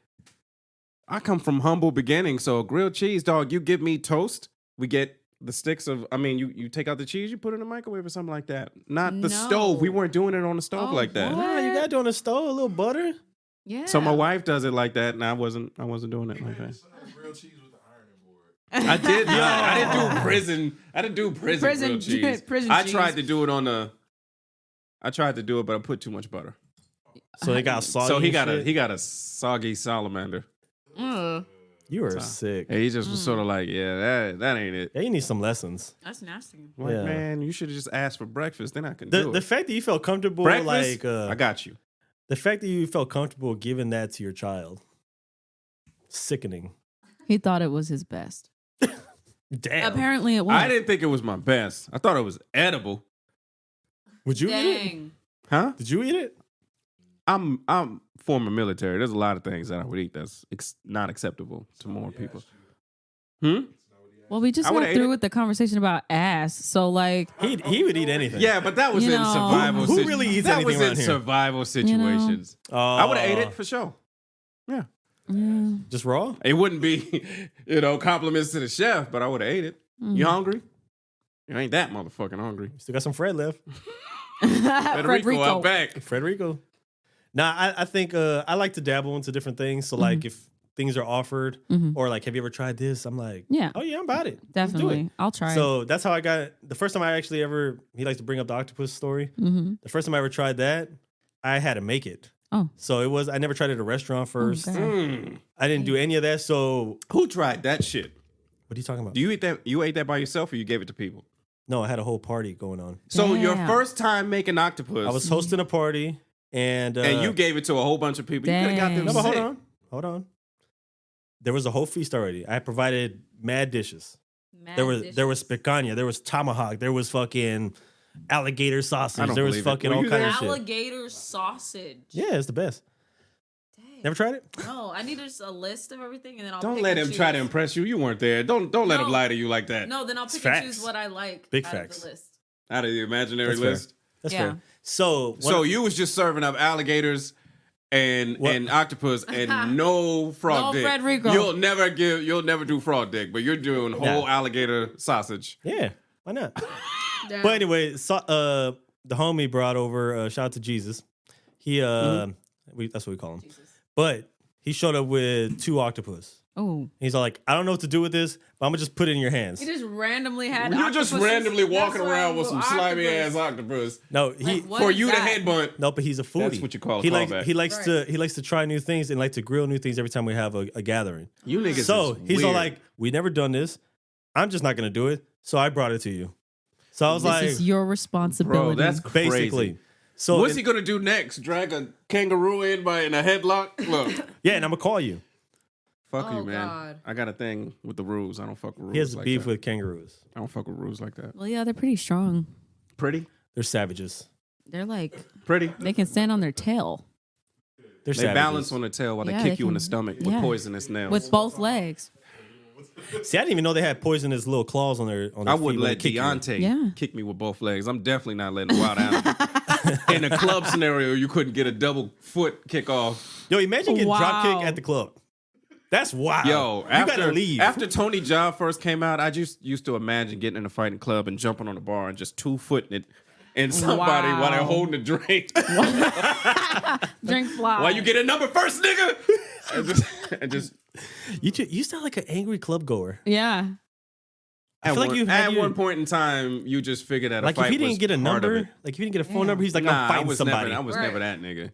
I come from humble beginnings. So a grilled cheese, dog. You give me toast, we get the sticks of. I mean, you take out the cheese, you put it in the microwave or something like that. Not the stove. We No. weren't doing it on the stove Oh, like that. what? Nah, you got it on the stove, a little butter. yeah. So my wife does it like that, and I wasn't doing it like that. Grilled cheese with the ironing board. I did. I didn't do prison. I didn't do prison Prison- grilled cheese. prison I cheese. tried to do it on the. I tried to do it, but I put too much butter. So they got soggy. So he and got shit? a soggy salamander. You are sick. And he just was sort of like, yeah, that ain't it. Yeah, you need some lessons. That's nasty. I'm like, Yeah. man, you should have just asked for breakfast. Then I can The do the it. fact that you felt comfortable, Breakfast, like I got you. the fact that you felt comfortable giving that to your child, sickening. He thought it was his best. Damn. Apparently, it was. I didn't think it was my best. I thought it was edible. Would you eat it? Dang. Huh? Did you eat it? I'm former military. There's a lot of things that I would eat that's not acceptable to more people. Well, we just I got would've ate through it. with the conversation about ass. So, like, He would eat anything. Yeah, but that was You in know- survival. Who really eats that anything was in around here? survival situations. I would have ate it for sure. Yeah, yeah. Just raw? it wouldn't be, compliments to the chef, but I would have ate it. You hungry? You ain't that motherfucking hungry. Still got some Fred left. Federico out back. Frederico. Nah, I think I like to dabble into different things. So like if things are offered or like, have you ever tried this? I'm like, Yeah. oh yeah, I'm about it. Let's do Definitely. it. I'll try. So that's how I got the first time I actually ever. He likes to bring up the octopus story. The first time I ever tried that, I had to make it. Oh. So it was. I never tried it at a restaurant first. God. I didn't do any of that. So Who tried that shit? what are you talking about? Do you eat that? You ate that by yourself, or you gave it to people? No, I had a whole party going on. So your Damn. first time making octopus, I was hosting a party and you gave it to a whole bunch of people. You could have got them Dang. No, but sick. hold on. There was a whole feast already. I provided mad dishes. There was picanha, there was tomahawk, there was fucking alligator I sausage, don't there was believe it. fucking Were all you kinds there? of shit. Alligator sausage. Yeah, it's the best. Dang. Never tried it? No, I need just a list of everything, and then I'll Don't pick let and him try to choose. impress you. You weren't there. Don't let him No. lie to you like that. No, then I'll It's pick and facts. choose what I like. Big out facts. Of the list. Out of the imaginary That's fair. list. That's Yeah. fair. So So you was just serving up alligators and octopus and no frog No dick. Frederico. You'll never do frog dick, but you're doing whole alligator sausage. yeah, why not? Damn. But anyway, the homie brought over. Shout out to Jesus. He that's what we call him. But he showed up with 2 octopus. Oh, He's all like, I don't know what to do with this, but I'm gonna just put it in your hands. he just randomly had. You're just octopuses. randomly walking That's around why with some octopus. slimy ass octopus No, he Like, what for is you that? to headbutt. no, but he's a foodie. That's what you call a he likes callback. he likes to try new things and like to grill new things every time we have a gathering. You niggas. So is he's all weird. like, we never done this. I'm just not gonna do it. So I brought it to you. So I was This like, is your responsibility. bro, that's crazy. basically. So What's he gonna do next? Drag a kangaroo in a headlock? Look, yeah, and I'm gonna call you. fuck Oh, you, man. God. I got a thing with the rules. I don't fuck with rules. He has like beef that. with kangaroos. I don't fuck with rules like that. Well, yeah, they're pretty strong. Pretty, They're savages. They're like pretty. they can stand on their tail They're They savages. balance on the tail while Yeah, they they kick you in the can- stomach with yeah. poisonous nails. with both legs. See, I didn't even know they had poisonous little claws on their. I feet wouldn't when they let kick you. Deontay Yeah. kick me with both legs. I'm definitely not letting a wild animal. In a club scenario, you couldn't get a double foot kick off. Yo, imagine getting drop Wow. kick at the club. That's wild. Yo, you gotta leave. After Tony Jaa first came out, I just used to imagine getting in a fighting club and jumping on the bar and just 2-footing it in somebody while they're Wow. holding a drink. Drink fly. While you get a number first, nigga. and just You sound like an angry club goer. Yeah. I feel like you at had one point in time, you just figured that like a fight if he didn't was get a part of number, it. like if he didn't get a phone Yeah. number, he's like, Nah, I'm I fighting was somebody. never Right. that nigga.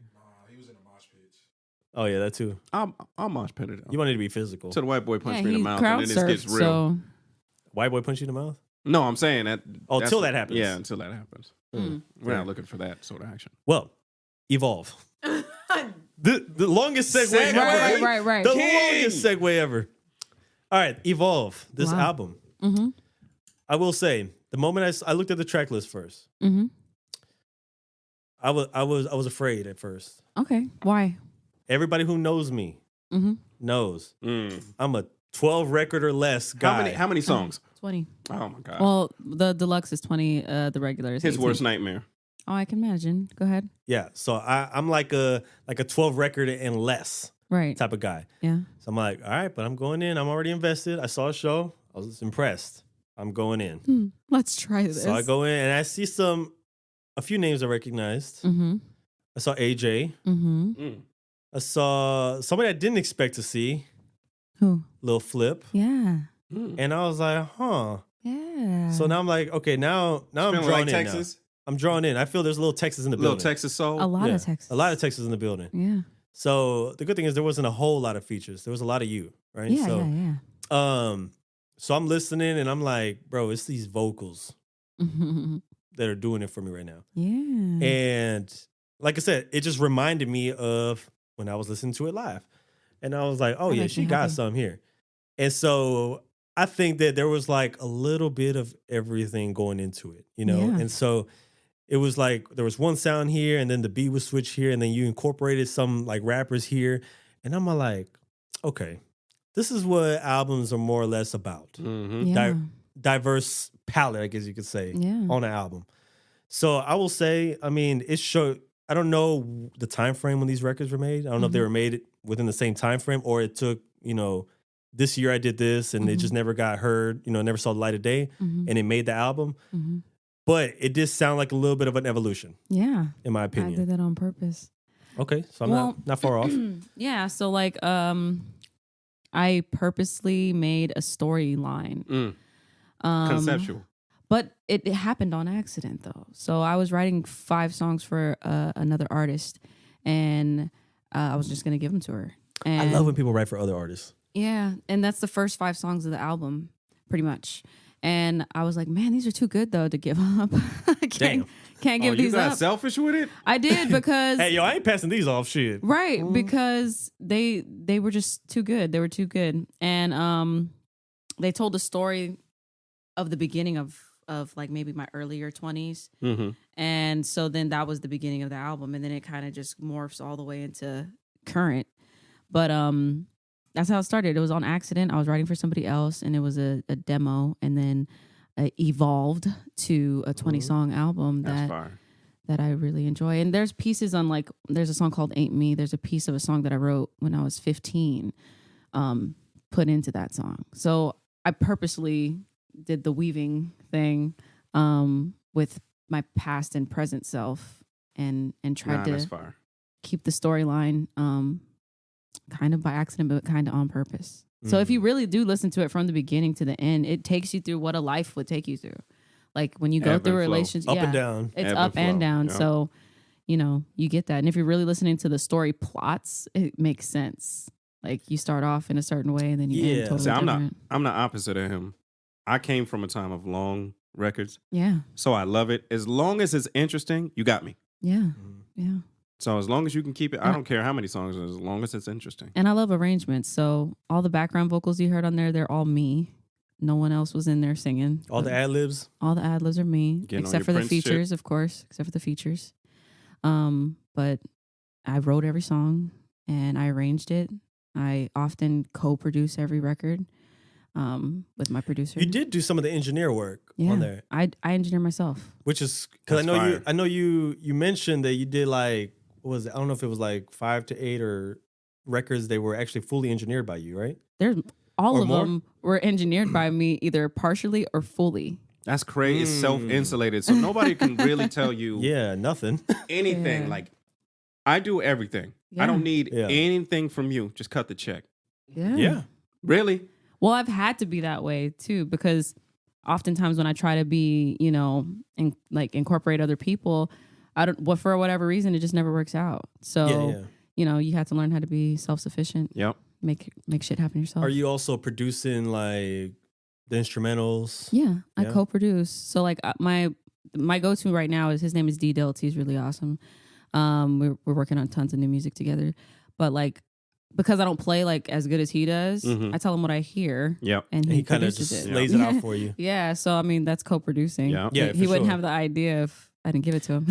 He was in a mosh pit. Oh yeah, that too. I'll mosh pit it. You wanted to be physical. Till the white boy punched Yeah, me in he the mouth, crowd and then it gets surfed, real. so White boy punch you in the mouth. No, I'm saying that. Oh, that's- till that happens. Yeah, until that happens. Mm. We're not looking for that sort of action. Well, evolve. the longest segue, Segue. ever. Right. The King. longest segue ever. All right, evolve. This Wow. album. Mm-hmm. I will say, the moment I looked at the track list first, Mm-hmm. I was afraid at first. Okay. Why? Everybody who knows me Mm-hmm. knows I'm a 12 record or less guy. How many songs? 20. Oh my god. Well, the deluxe is 20. The regular is His 18. worst nightmare. Oh, I can imagine. Go ahead. Yeah, so I'm like a 12 record and less Right. type of guy. Yeah. So I'm like, all right, but I'm going in. I'm already invested. I saw a show. I was impressed. I'm going in. Let's try this. So I go in and I see a few names I recognized. Mm-hmm. I saw AJ. Mm-hmm. I saw somebody I didn't expect to see, Who? Lil Flip. Yeah. And I was like, huh. Yeah. So now I'm like, okay, now I'm Feeling drawn like in Texas. now. I'm drawn in. I feel there's a little Texas in the Little building. Texas soul. a lot Yeah, of Texas. A lot of Texas in the building. Yeah. So the good thing is there wasn't a whole lot of features. There was a lot of you, right? Yeah. so, Yeah. So I'm listening and I'm like, bro, it's these vocals Yeah. that are doing it for me right now. yeah. And like I said, it just reminded me of when I was listening to it live. And I was like, oh That yeah, makes she me got happy. some here. And so I think that there was like a little bit of everything going into it, you know? Yeah. And so it was like there was one sound here and then the beat was switched here and then you incorporated some like rappers here. And I'm like, okay, this is what albums are more or less about. Mm-hmm. Yeah. Diverse palette, I guess you could say, Yeah. on an album. So I will say, I mean, it showed. I don't know the time frame when these records were made. I don't know if they were made within the same time frame or it took, this year I did this and it just never got heard, never saw the light of day Mhm. and it made the album. Mhm. But it did sound like a little bit of an evolution, Yeah. in my I opinion. did that on purpose. Okay, so I'm Well- not far off. Yeah, so like I purposely made a storyline. Conceptual. But it happened on accident though. So I was writing 5 songs for another artist, and I was just gonna give them to her. And I love when people write for other artists. yeah, and that's the first 5 songs of the album, pretty much. And I was like, man, these are too good though to give up. I Damn. can't give Oh, you these got up. selfish with it? I did because Hey, yo, I ain't passing these off. Shit. right, because they were just too good. They were too good, and they told the story of the beginning of like maybe my earlier 20s. Mm-hmm. And so then that was the beginning of the album, and then it kind of just morphs all the way into current. But that's how it started. It was on accident. I was writing for somebody else, and it was a demo, and then evolved to a 20-song album That's fire. that I really enjoy. And there's pieces on, like, there's a song called Ain't Me. There's a piece of a song that I wrote when I was 15, put into that song. So I purposely did the weaving thing with my past and present self, and tried That's to fire. keep the storyline kind of by accident, but kind of on purpose. So if you really do listen to it from the beginning to the end, it takes you through what a life would take you through. Like when you go Ebb through and flow. relations, Up yeah, and down. it's Ebb up and and flow, down. yeah. So, you know, you get that. And if you're really listening to the story plots, it makes sense. Like you start off in a certain way and then you Yeah. end totally See, I'm different. the opposite of him. I came from a time of long records, Yeah, so I love it. As long as it's interesting, you got me. yeah, yeah. So as long as you can keep it, I don't care how many songs, as long as it's interesting. And I love arrangements. So all the background vocals you heard on there, they're all me. No one else was in there singing. All the ad libs. All the ad libs are me, Getting on except your for the Prince shit. features, of course. Except for the features. But I wrote every song and I arranged it. I often co-produce every record with my producer. You did do some of the engineer work Yeah. on there, I engineer myself. which is because That's fire. I know you mentioned that you did like what was it? I don't know if it was like 5 to 8 or records. They were actually fully engineered by you, right? There's all Or of more? them were engineered by me, either partially or fully. That's crazy. It's self-insulated, so nobody can really tell you Yeah, nothing. anything. Yeah. Like I do everything. I Yeah. don't need Yeah. anything from you. Just cut the check. Yeah. yeah. Really? Well, I've had to be that way too, because oftentimes when I try to be, you know, and like incorporate other people, I don't. Well, for whatever reason, it just never works out. So, Yeah. you know, you have to learn how to be self-sufficient. Yep. Make shit happen yourself. Are you also producing like the instrumentals? Yeah, I Yeah. co-produce. So like my go-to right now is, his name is D Dilt. He's really awesome. We're working on tons of new music together, but like because I don't play like as good as he does, Mhm. I tell him what I hear, Yep. and And he he kind of produces just it. lays it out for you. Yeah, so I mean that's co-producing. Yeah. Yeah, he for wouldn't sure. have the idea if I didn't give it to him.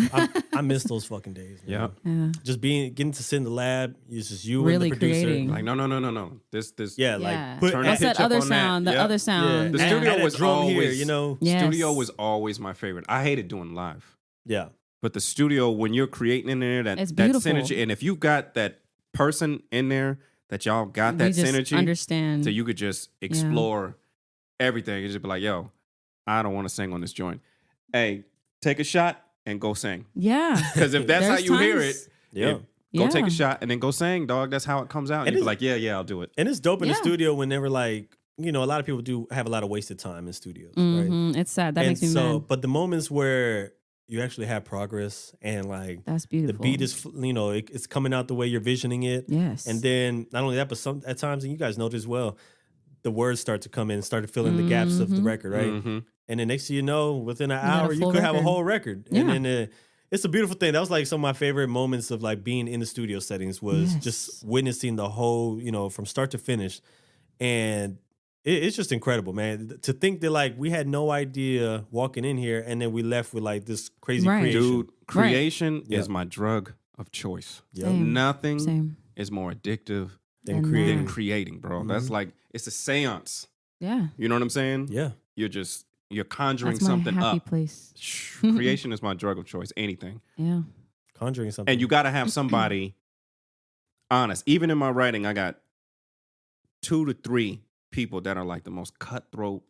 I miss those fucking days. Man. Yeah. Yeah, Just getting to sit in the lab. It's just you Really and the producer. creating. Like no. This Yeah, Yeah. like put Turn that's pitch that up other on that. sound. The Yep. other sound. The Yeah. studio add that was drum here, always- you know. Yes. studio was always my favorite. I hated doing live. Yeah. But the studio, when you're creating in there, It's that beautiful. synergy, and if you got that person in there that y'all got that We just synergy, understand. so you could just explore everything. You just be like, yo, I don't want to sing on this joint. Hey, take a shot and go sing. Yeah, Because if that's how There's you hear it, times- Yeah. go take Yeah. a shot and then go sing, dog. That's how it comes out. And And you be it's- like, yeah, I'll do it. And it's dope in the Yeah. studio when they were like, you know, a lot of people do have a lot of wasted time in studios, right? Mhm. It's sad. That and makes me so, mad. but the moments where you actually have progress and like That's the beautiful. beat is, you know, it's coming out the way you're visioning it. yes, And then not only that, but some at times, and you guys know this as well, the words start to come in, start to fill in the gaps of the Mhm. record, right? Mhm. And then next thing you know, within an got a hour, you full could have a record. whole record. Yeah. And then it's a beautiful thing. That was like some of my favorite moments of like being in the studio settings was Yes. just witnessing the whole, you know, from start to finish. And it's just incredible, man. To think that like we had no idea walking in here and then we left with like this crazy Right. creation. Dude, creation Yeah. is my drug of choice. Yep. Same. Nothing Same. is more addictive Then And creating. than creating, bro. That's like, it's a seance. Yeah, You know what I'm saying? Yeah. You're conjuring that's my something happy up. place. Creation is my drug of choice. Anything. Yeah, Conjuring something. And you got to have somebody honest. Even in my writing, I got 2 to 3 people that are like the most cutthroat,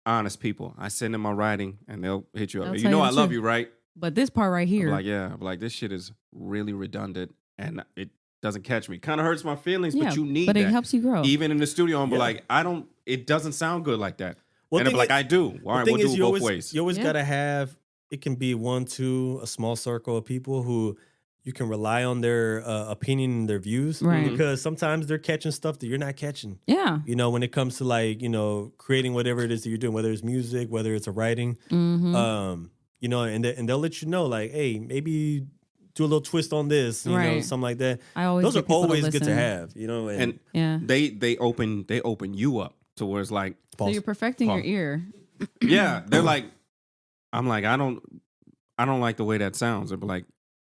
honest people. I send them my writing and they'll hit you up. They'll You tell know you I the love truth. you, right? But this part right I'm here, like, yeah, I'm like this shit is really redundant and it doesn't catch me. Kind of hurts my feelings, yeah, but you need but that. it helps you grow. Even in the studio, I'm Yeah. like, it doesn't sound good like that. Well, and I'm thing like, is- I do. All The right, thing we'll is, do it you both always ways. you always Yeah. gotta have. It can be 1, 2, a small circle of people who you can rely on their opinion and their views, Right. Because sometimes they're catching stuff that you're not catching. Yeah. You know, when it comes to like creating whatever it is that you're doing, whether it's music, whether it's a writing, Mm-hmm. and they'll let you know like, hey, maybe do a little twist on this, Right. something like that. I always Those are get people to always good to listen. have, And Yeah. they open you up to where it's like, So you're perfecting your ear. yeah, they're like, I'm like, I don't like the way that sounds. They're like,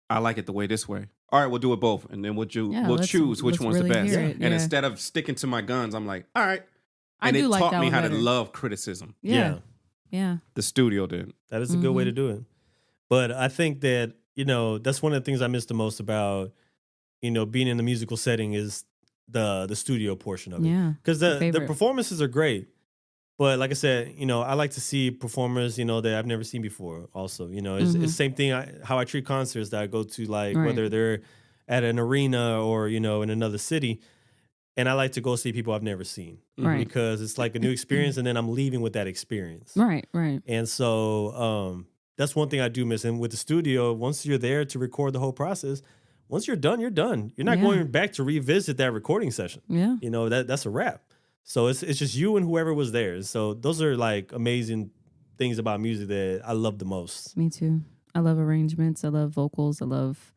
I like it the way this way. All right, we'll do it both, and then we'll let's- choose which let's one's really the best. hear it, And yeah. instead of sticking to my guns, I'm like, all right. I And do it like taught that me one how to better. love criticism. Yeah. Yeah. The studio did. That is a good way Mm-hmm. to do it. But I think that, that's one of the things I miss the most about, being in the musical setting is the studio portion of it. Yeah. Because My the favorite. performances are great. But like I said, I like to see performers, that I've never seen before also. It's the same thing how I treat concerts that I go to, like Right. whether they're at an arena or, in another city. And I like to go see people I've never seen. Right. Because it's like a new experience and then I'm leaving with that experience. Right. Right. And so that's one thing I do miss. And with the studio, once you're there to record the whole process, once you're done, you're done. You're not Yeah. going back to revisit that recording session. Yeah. That's a wrap. So it's just you and whoever was there. So those are like amazing things about music that I love the most. Me too. I love arrangements. I love vocals. I love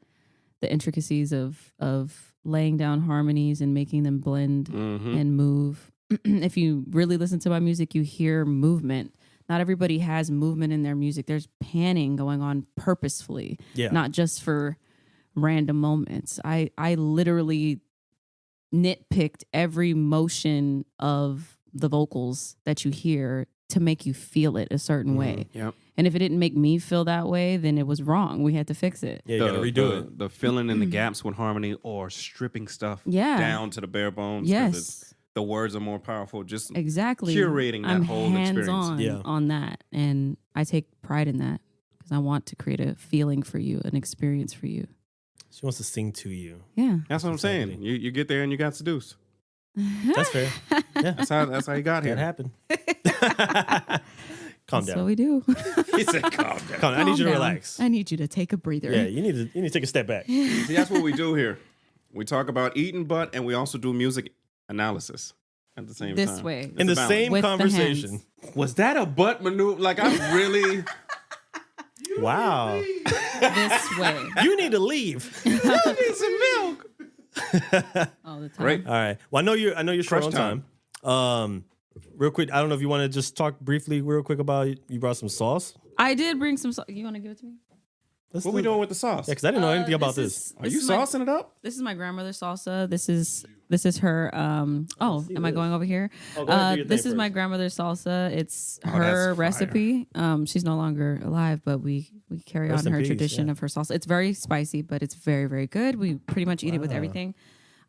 the intricacies of laying down harmonies and making them blend Mm-hmm. and move. If you really listen to my music, you hear movement. Not everybody has movement in their music. There's panning going on purposefully, Yeah. not just for random moments. I literally nitpicked every motion of the vocals that you hear to make you feel it a certain way. Yep. And if it didn't make me feel that way, then it was wrong. We had to fix it. Yeah, you gotta redo it. The filling in the gaps with harmony or stripping stuff Yeah. down to the bare bones. 'Cause Yes, the words are more powerful. Just exactly. curating that I'm whole experience. hands-on Yeah. on that, and I take pride in that because I want to create a feeling for you, an experience for you. She wants to sing to you. Yeah, that's what I'm saying. Exactly. You get there and you got seduced. That's fair. Yeah, That's how you got here. that happened. Calm that's what down. we do. He said, calm down. Calm down. I need you to Calm down. relax. I need you to take a breather. Yeah, you need to take a step back. See, that's what we do here. We talk about eating butt and we also do music analysis at the same This time. way. It's In the a balance. same With the conversation. hands. Was that a butt maneuver? Like I really Wow. This way You need to leave. need some milk. all the time. Right? All right. Well, I know you're short Crunch on time. Real quick, I don't know if you want to just talk briefly, real quick about you brought some sauce. I did bring some. You want to give it to me? Let's What do we it. doing with the sauce? Yeah, because I didn't know anything about this. Are you is my- saucing it up? This is my grandmother's salsa. This is her. Oh, am I going over here? Oh, go ahead, do your This thing is my first. grandmother's salsa. It's Oh, her that's fire. recipe. She's no longer alive, but we carry Rest on in her peace, tradition yeah. of her salsa. It's very spicy, but it's very, very good. We pretty much eat it with everything.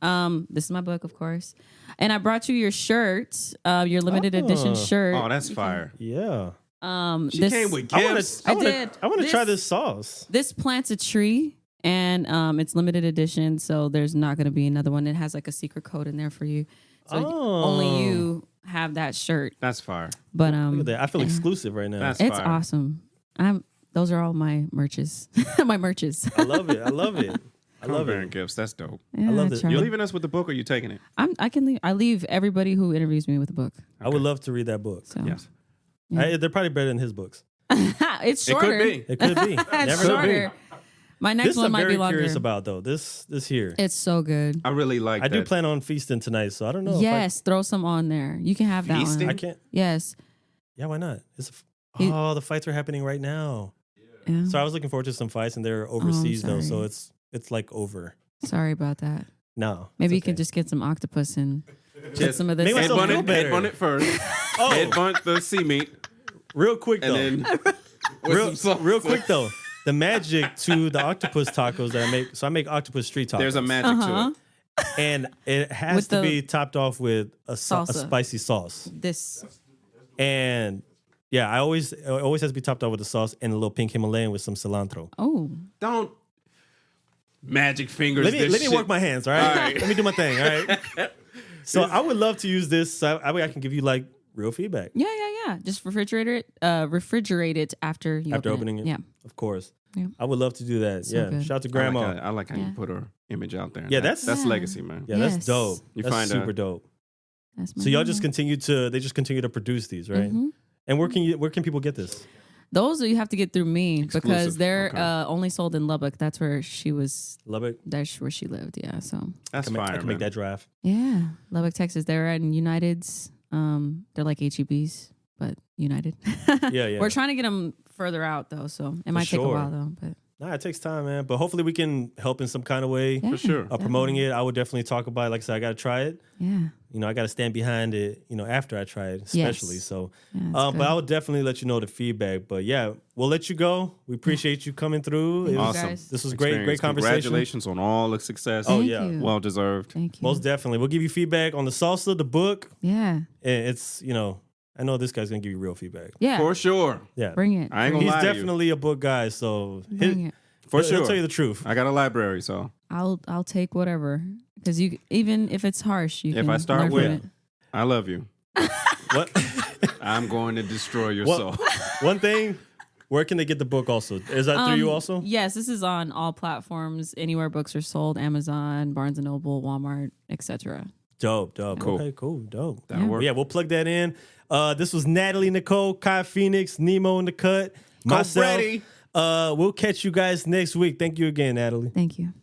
This is my book, of course, and I brought you your shirt, your limited edition Oh. shirt. Oh, that's fire. Yeah. She this, came with I want gifts. to. I did. I want to This- try this sauce. This plants a tree, and it's limited edition, so there's not going to be another one. It has like a secret code in there for you, so only you have that shirt. That's fire. But Look at that. I feel exclusive right now. That's it's fire. awesome. Those are all my merches. My merches. I love it. I love it. I Come love bearing it. gifts. That's dope. Yeah, love I it. try. You leaving us with the book or you taking it? I can leave. I leave everybody who interviews me with a book. I would love to read that book. So Yes. They're probably better than his books. it's It shorter. could be. It could be. It's Never shorter. know. My next This one I'm might very be longer. curious about though. This here. It's so good. I really like I that. do plan on feasting tonight, so I don't know. if Yes, throw some on there. You can have that Feasting? one. I can't. Yes. Yeah, why not? He- The fights are happening right now. Yeah. So I was looking forward to some fights, and they're overseas though, so sorry. it's like over. Sorry about that. No, Maybe you it's can okay. just get some octopus and get Just some of this. make myself Headbutt feel it, better. headbutt it first. Oh, Headbutt the sea meat. real quick though. And then with some sauce. real quick though. The magic to the octopus tacos that I make. So I make octopus street tacos. There's a magic Uh-huh. to it. and it has With to the be topped off with a salsa. spicy sauce. This. And Yeah, it always has to be topped off with the sauce and a little pink Himalayan with some cilantro. Oh, Don't magic fingers. Let me this shit. work my hands, all right? All right. Let me do my thing, all right? So I would love to use this. So I can give you like real feedback yeah. Just refrigerate it after you after open opening it. Yeah. Of course. Yeah. I would love to do that. So yeah. good. Shout out to Grandma. I like how Yeah. you put her image out there. Yeah, that's Yeah. legacy, man. Yeah, that's Yes. dope. You That's find super dope. That's my So y'all mama. just continue to produce these, right? Mhm. And where can people get this? Those you have to get through me Exclusive. because they're Okay. only sold in Lubbock. That's where she was. Lubbock. That's where she lived. Yeah. So That's I fire, can make man. that drive. yeah, Lubbock, Texas. They're at United's. They're like HEBs, but United. Yeah. We're trying to get them further out though, so it might take a sure. while though. But Nah, it takes time, man. But hopefully we can help in some kind of way. yeah, For sure. Promoting it. I would definitely talk about it. Like I said, I got to try it. Yeah. You know, I got to stand behind it, after I try it, especially. Yes. So, Yeah, it's but good. I would definitely let you know the feedback. But yeah, we'll let you go. We appreciate you coming through. Thank It you, was- Awesome. guys. This was great Experience. conversation. Congratulations on all the success. Oh, Thank yeah. you. Well deserved. Thank you. Most definitely. We'll give you feedback on the salsa, the book. Yeah. And it's, I know this guy's going to give you real feedback. Yeah. For sure. Yeah. Bring it. I ain't Bring gonna He's lie to you. definitely a book guy. So Bring it. For he'll sure. tell you the truth. I got a library, so I'll take whatever because you even if it's harsh, you If can I start learn with- from it. I love you. What? I'm going to destroy your What- soul. One thing, where can they get the book also? Is that through you also? Yes, this is on all platforms, anywhere books are sold, Amazon, Barnes and Noble, Walmart, etc. Dope. Cool. Okay, cool. Dope. That'll work. Yeah, we'll plug that in. This was Natalie Nichole, Kai Phoenix, Nemo in the cut, Go myself. Brady. We'll catch you guys next week. Thank you again, Natalie. Thank you.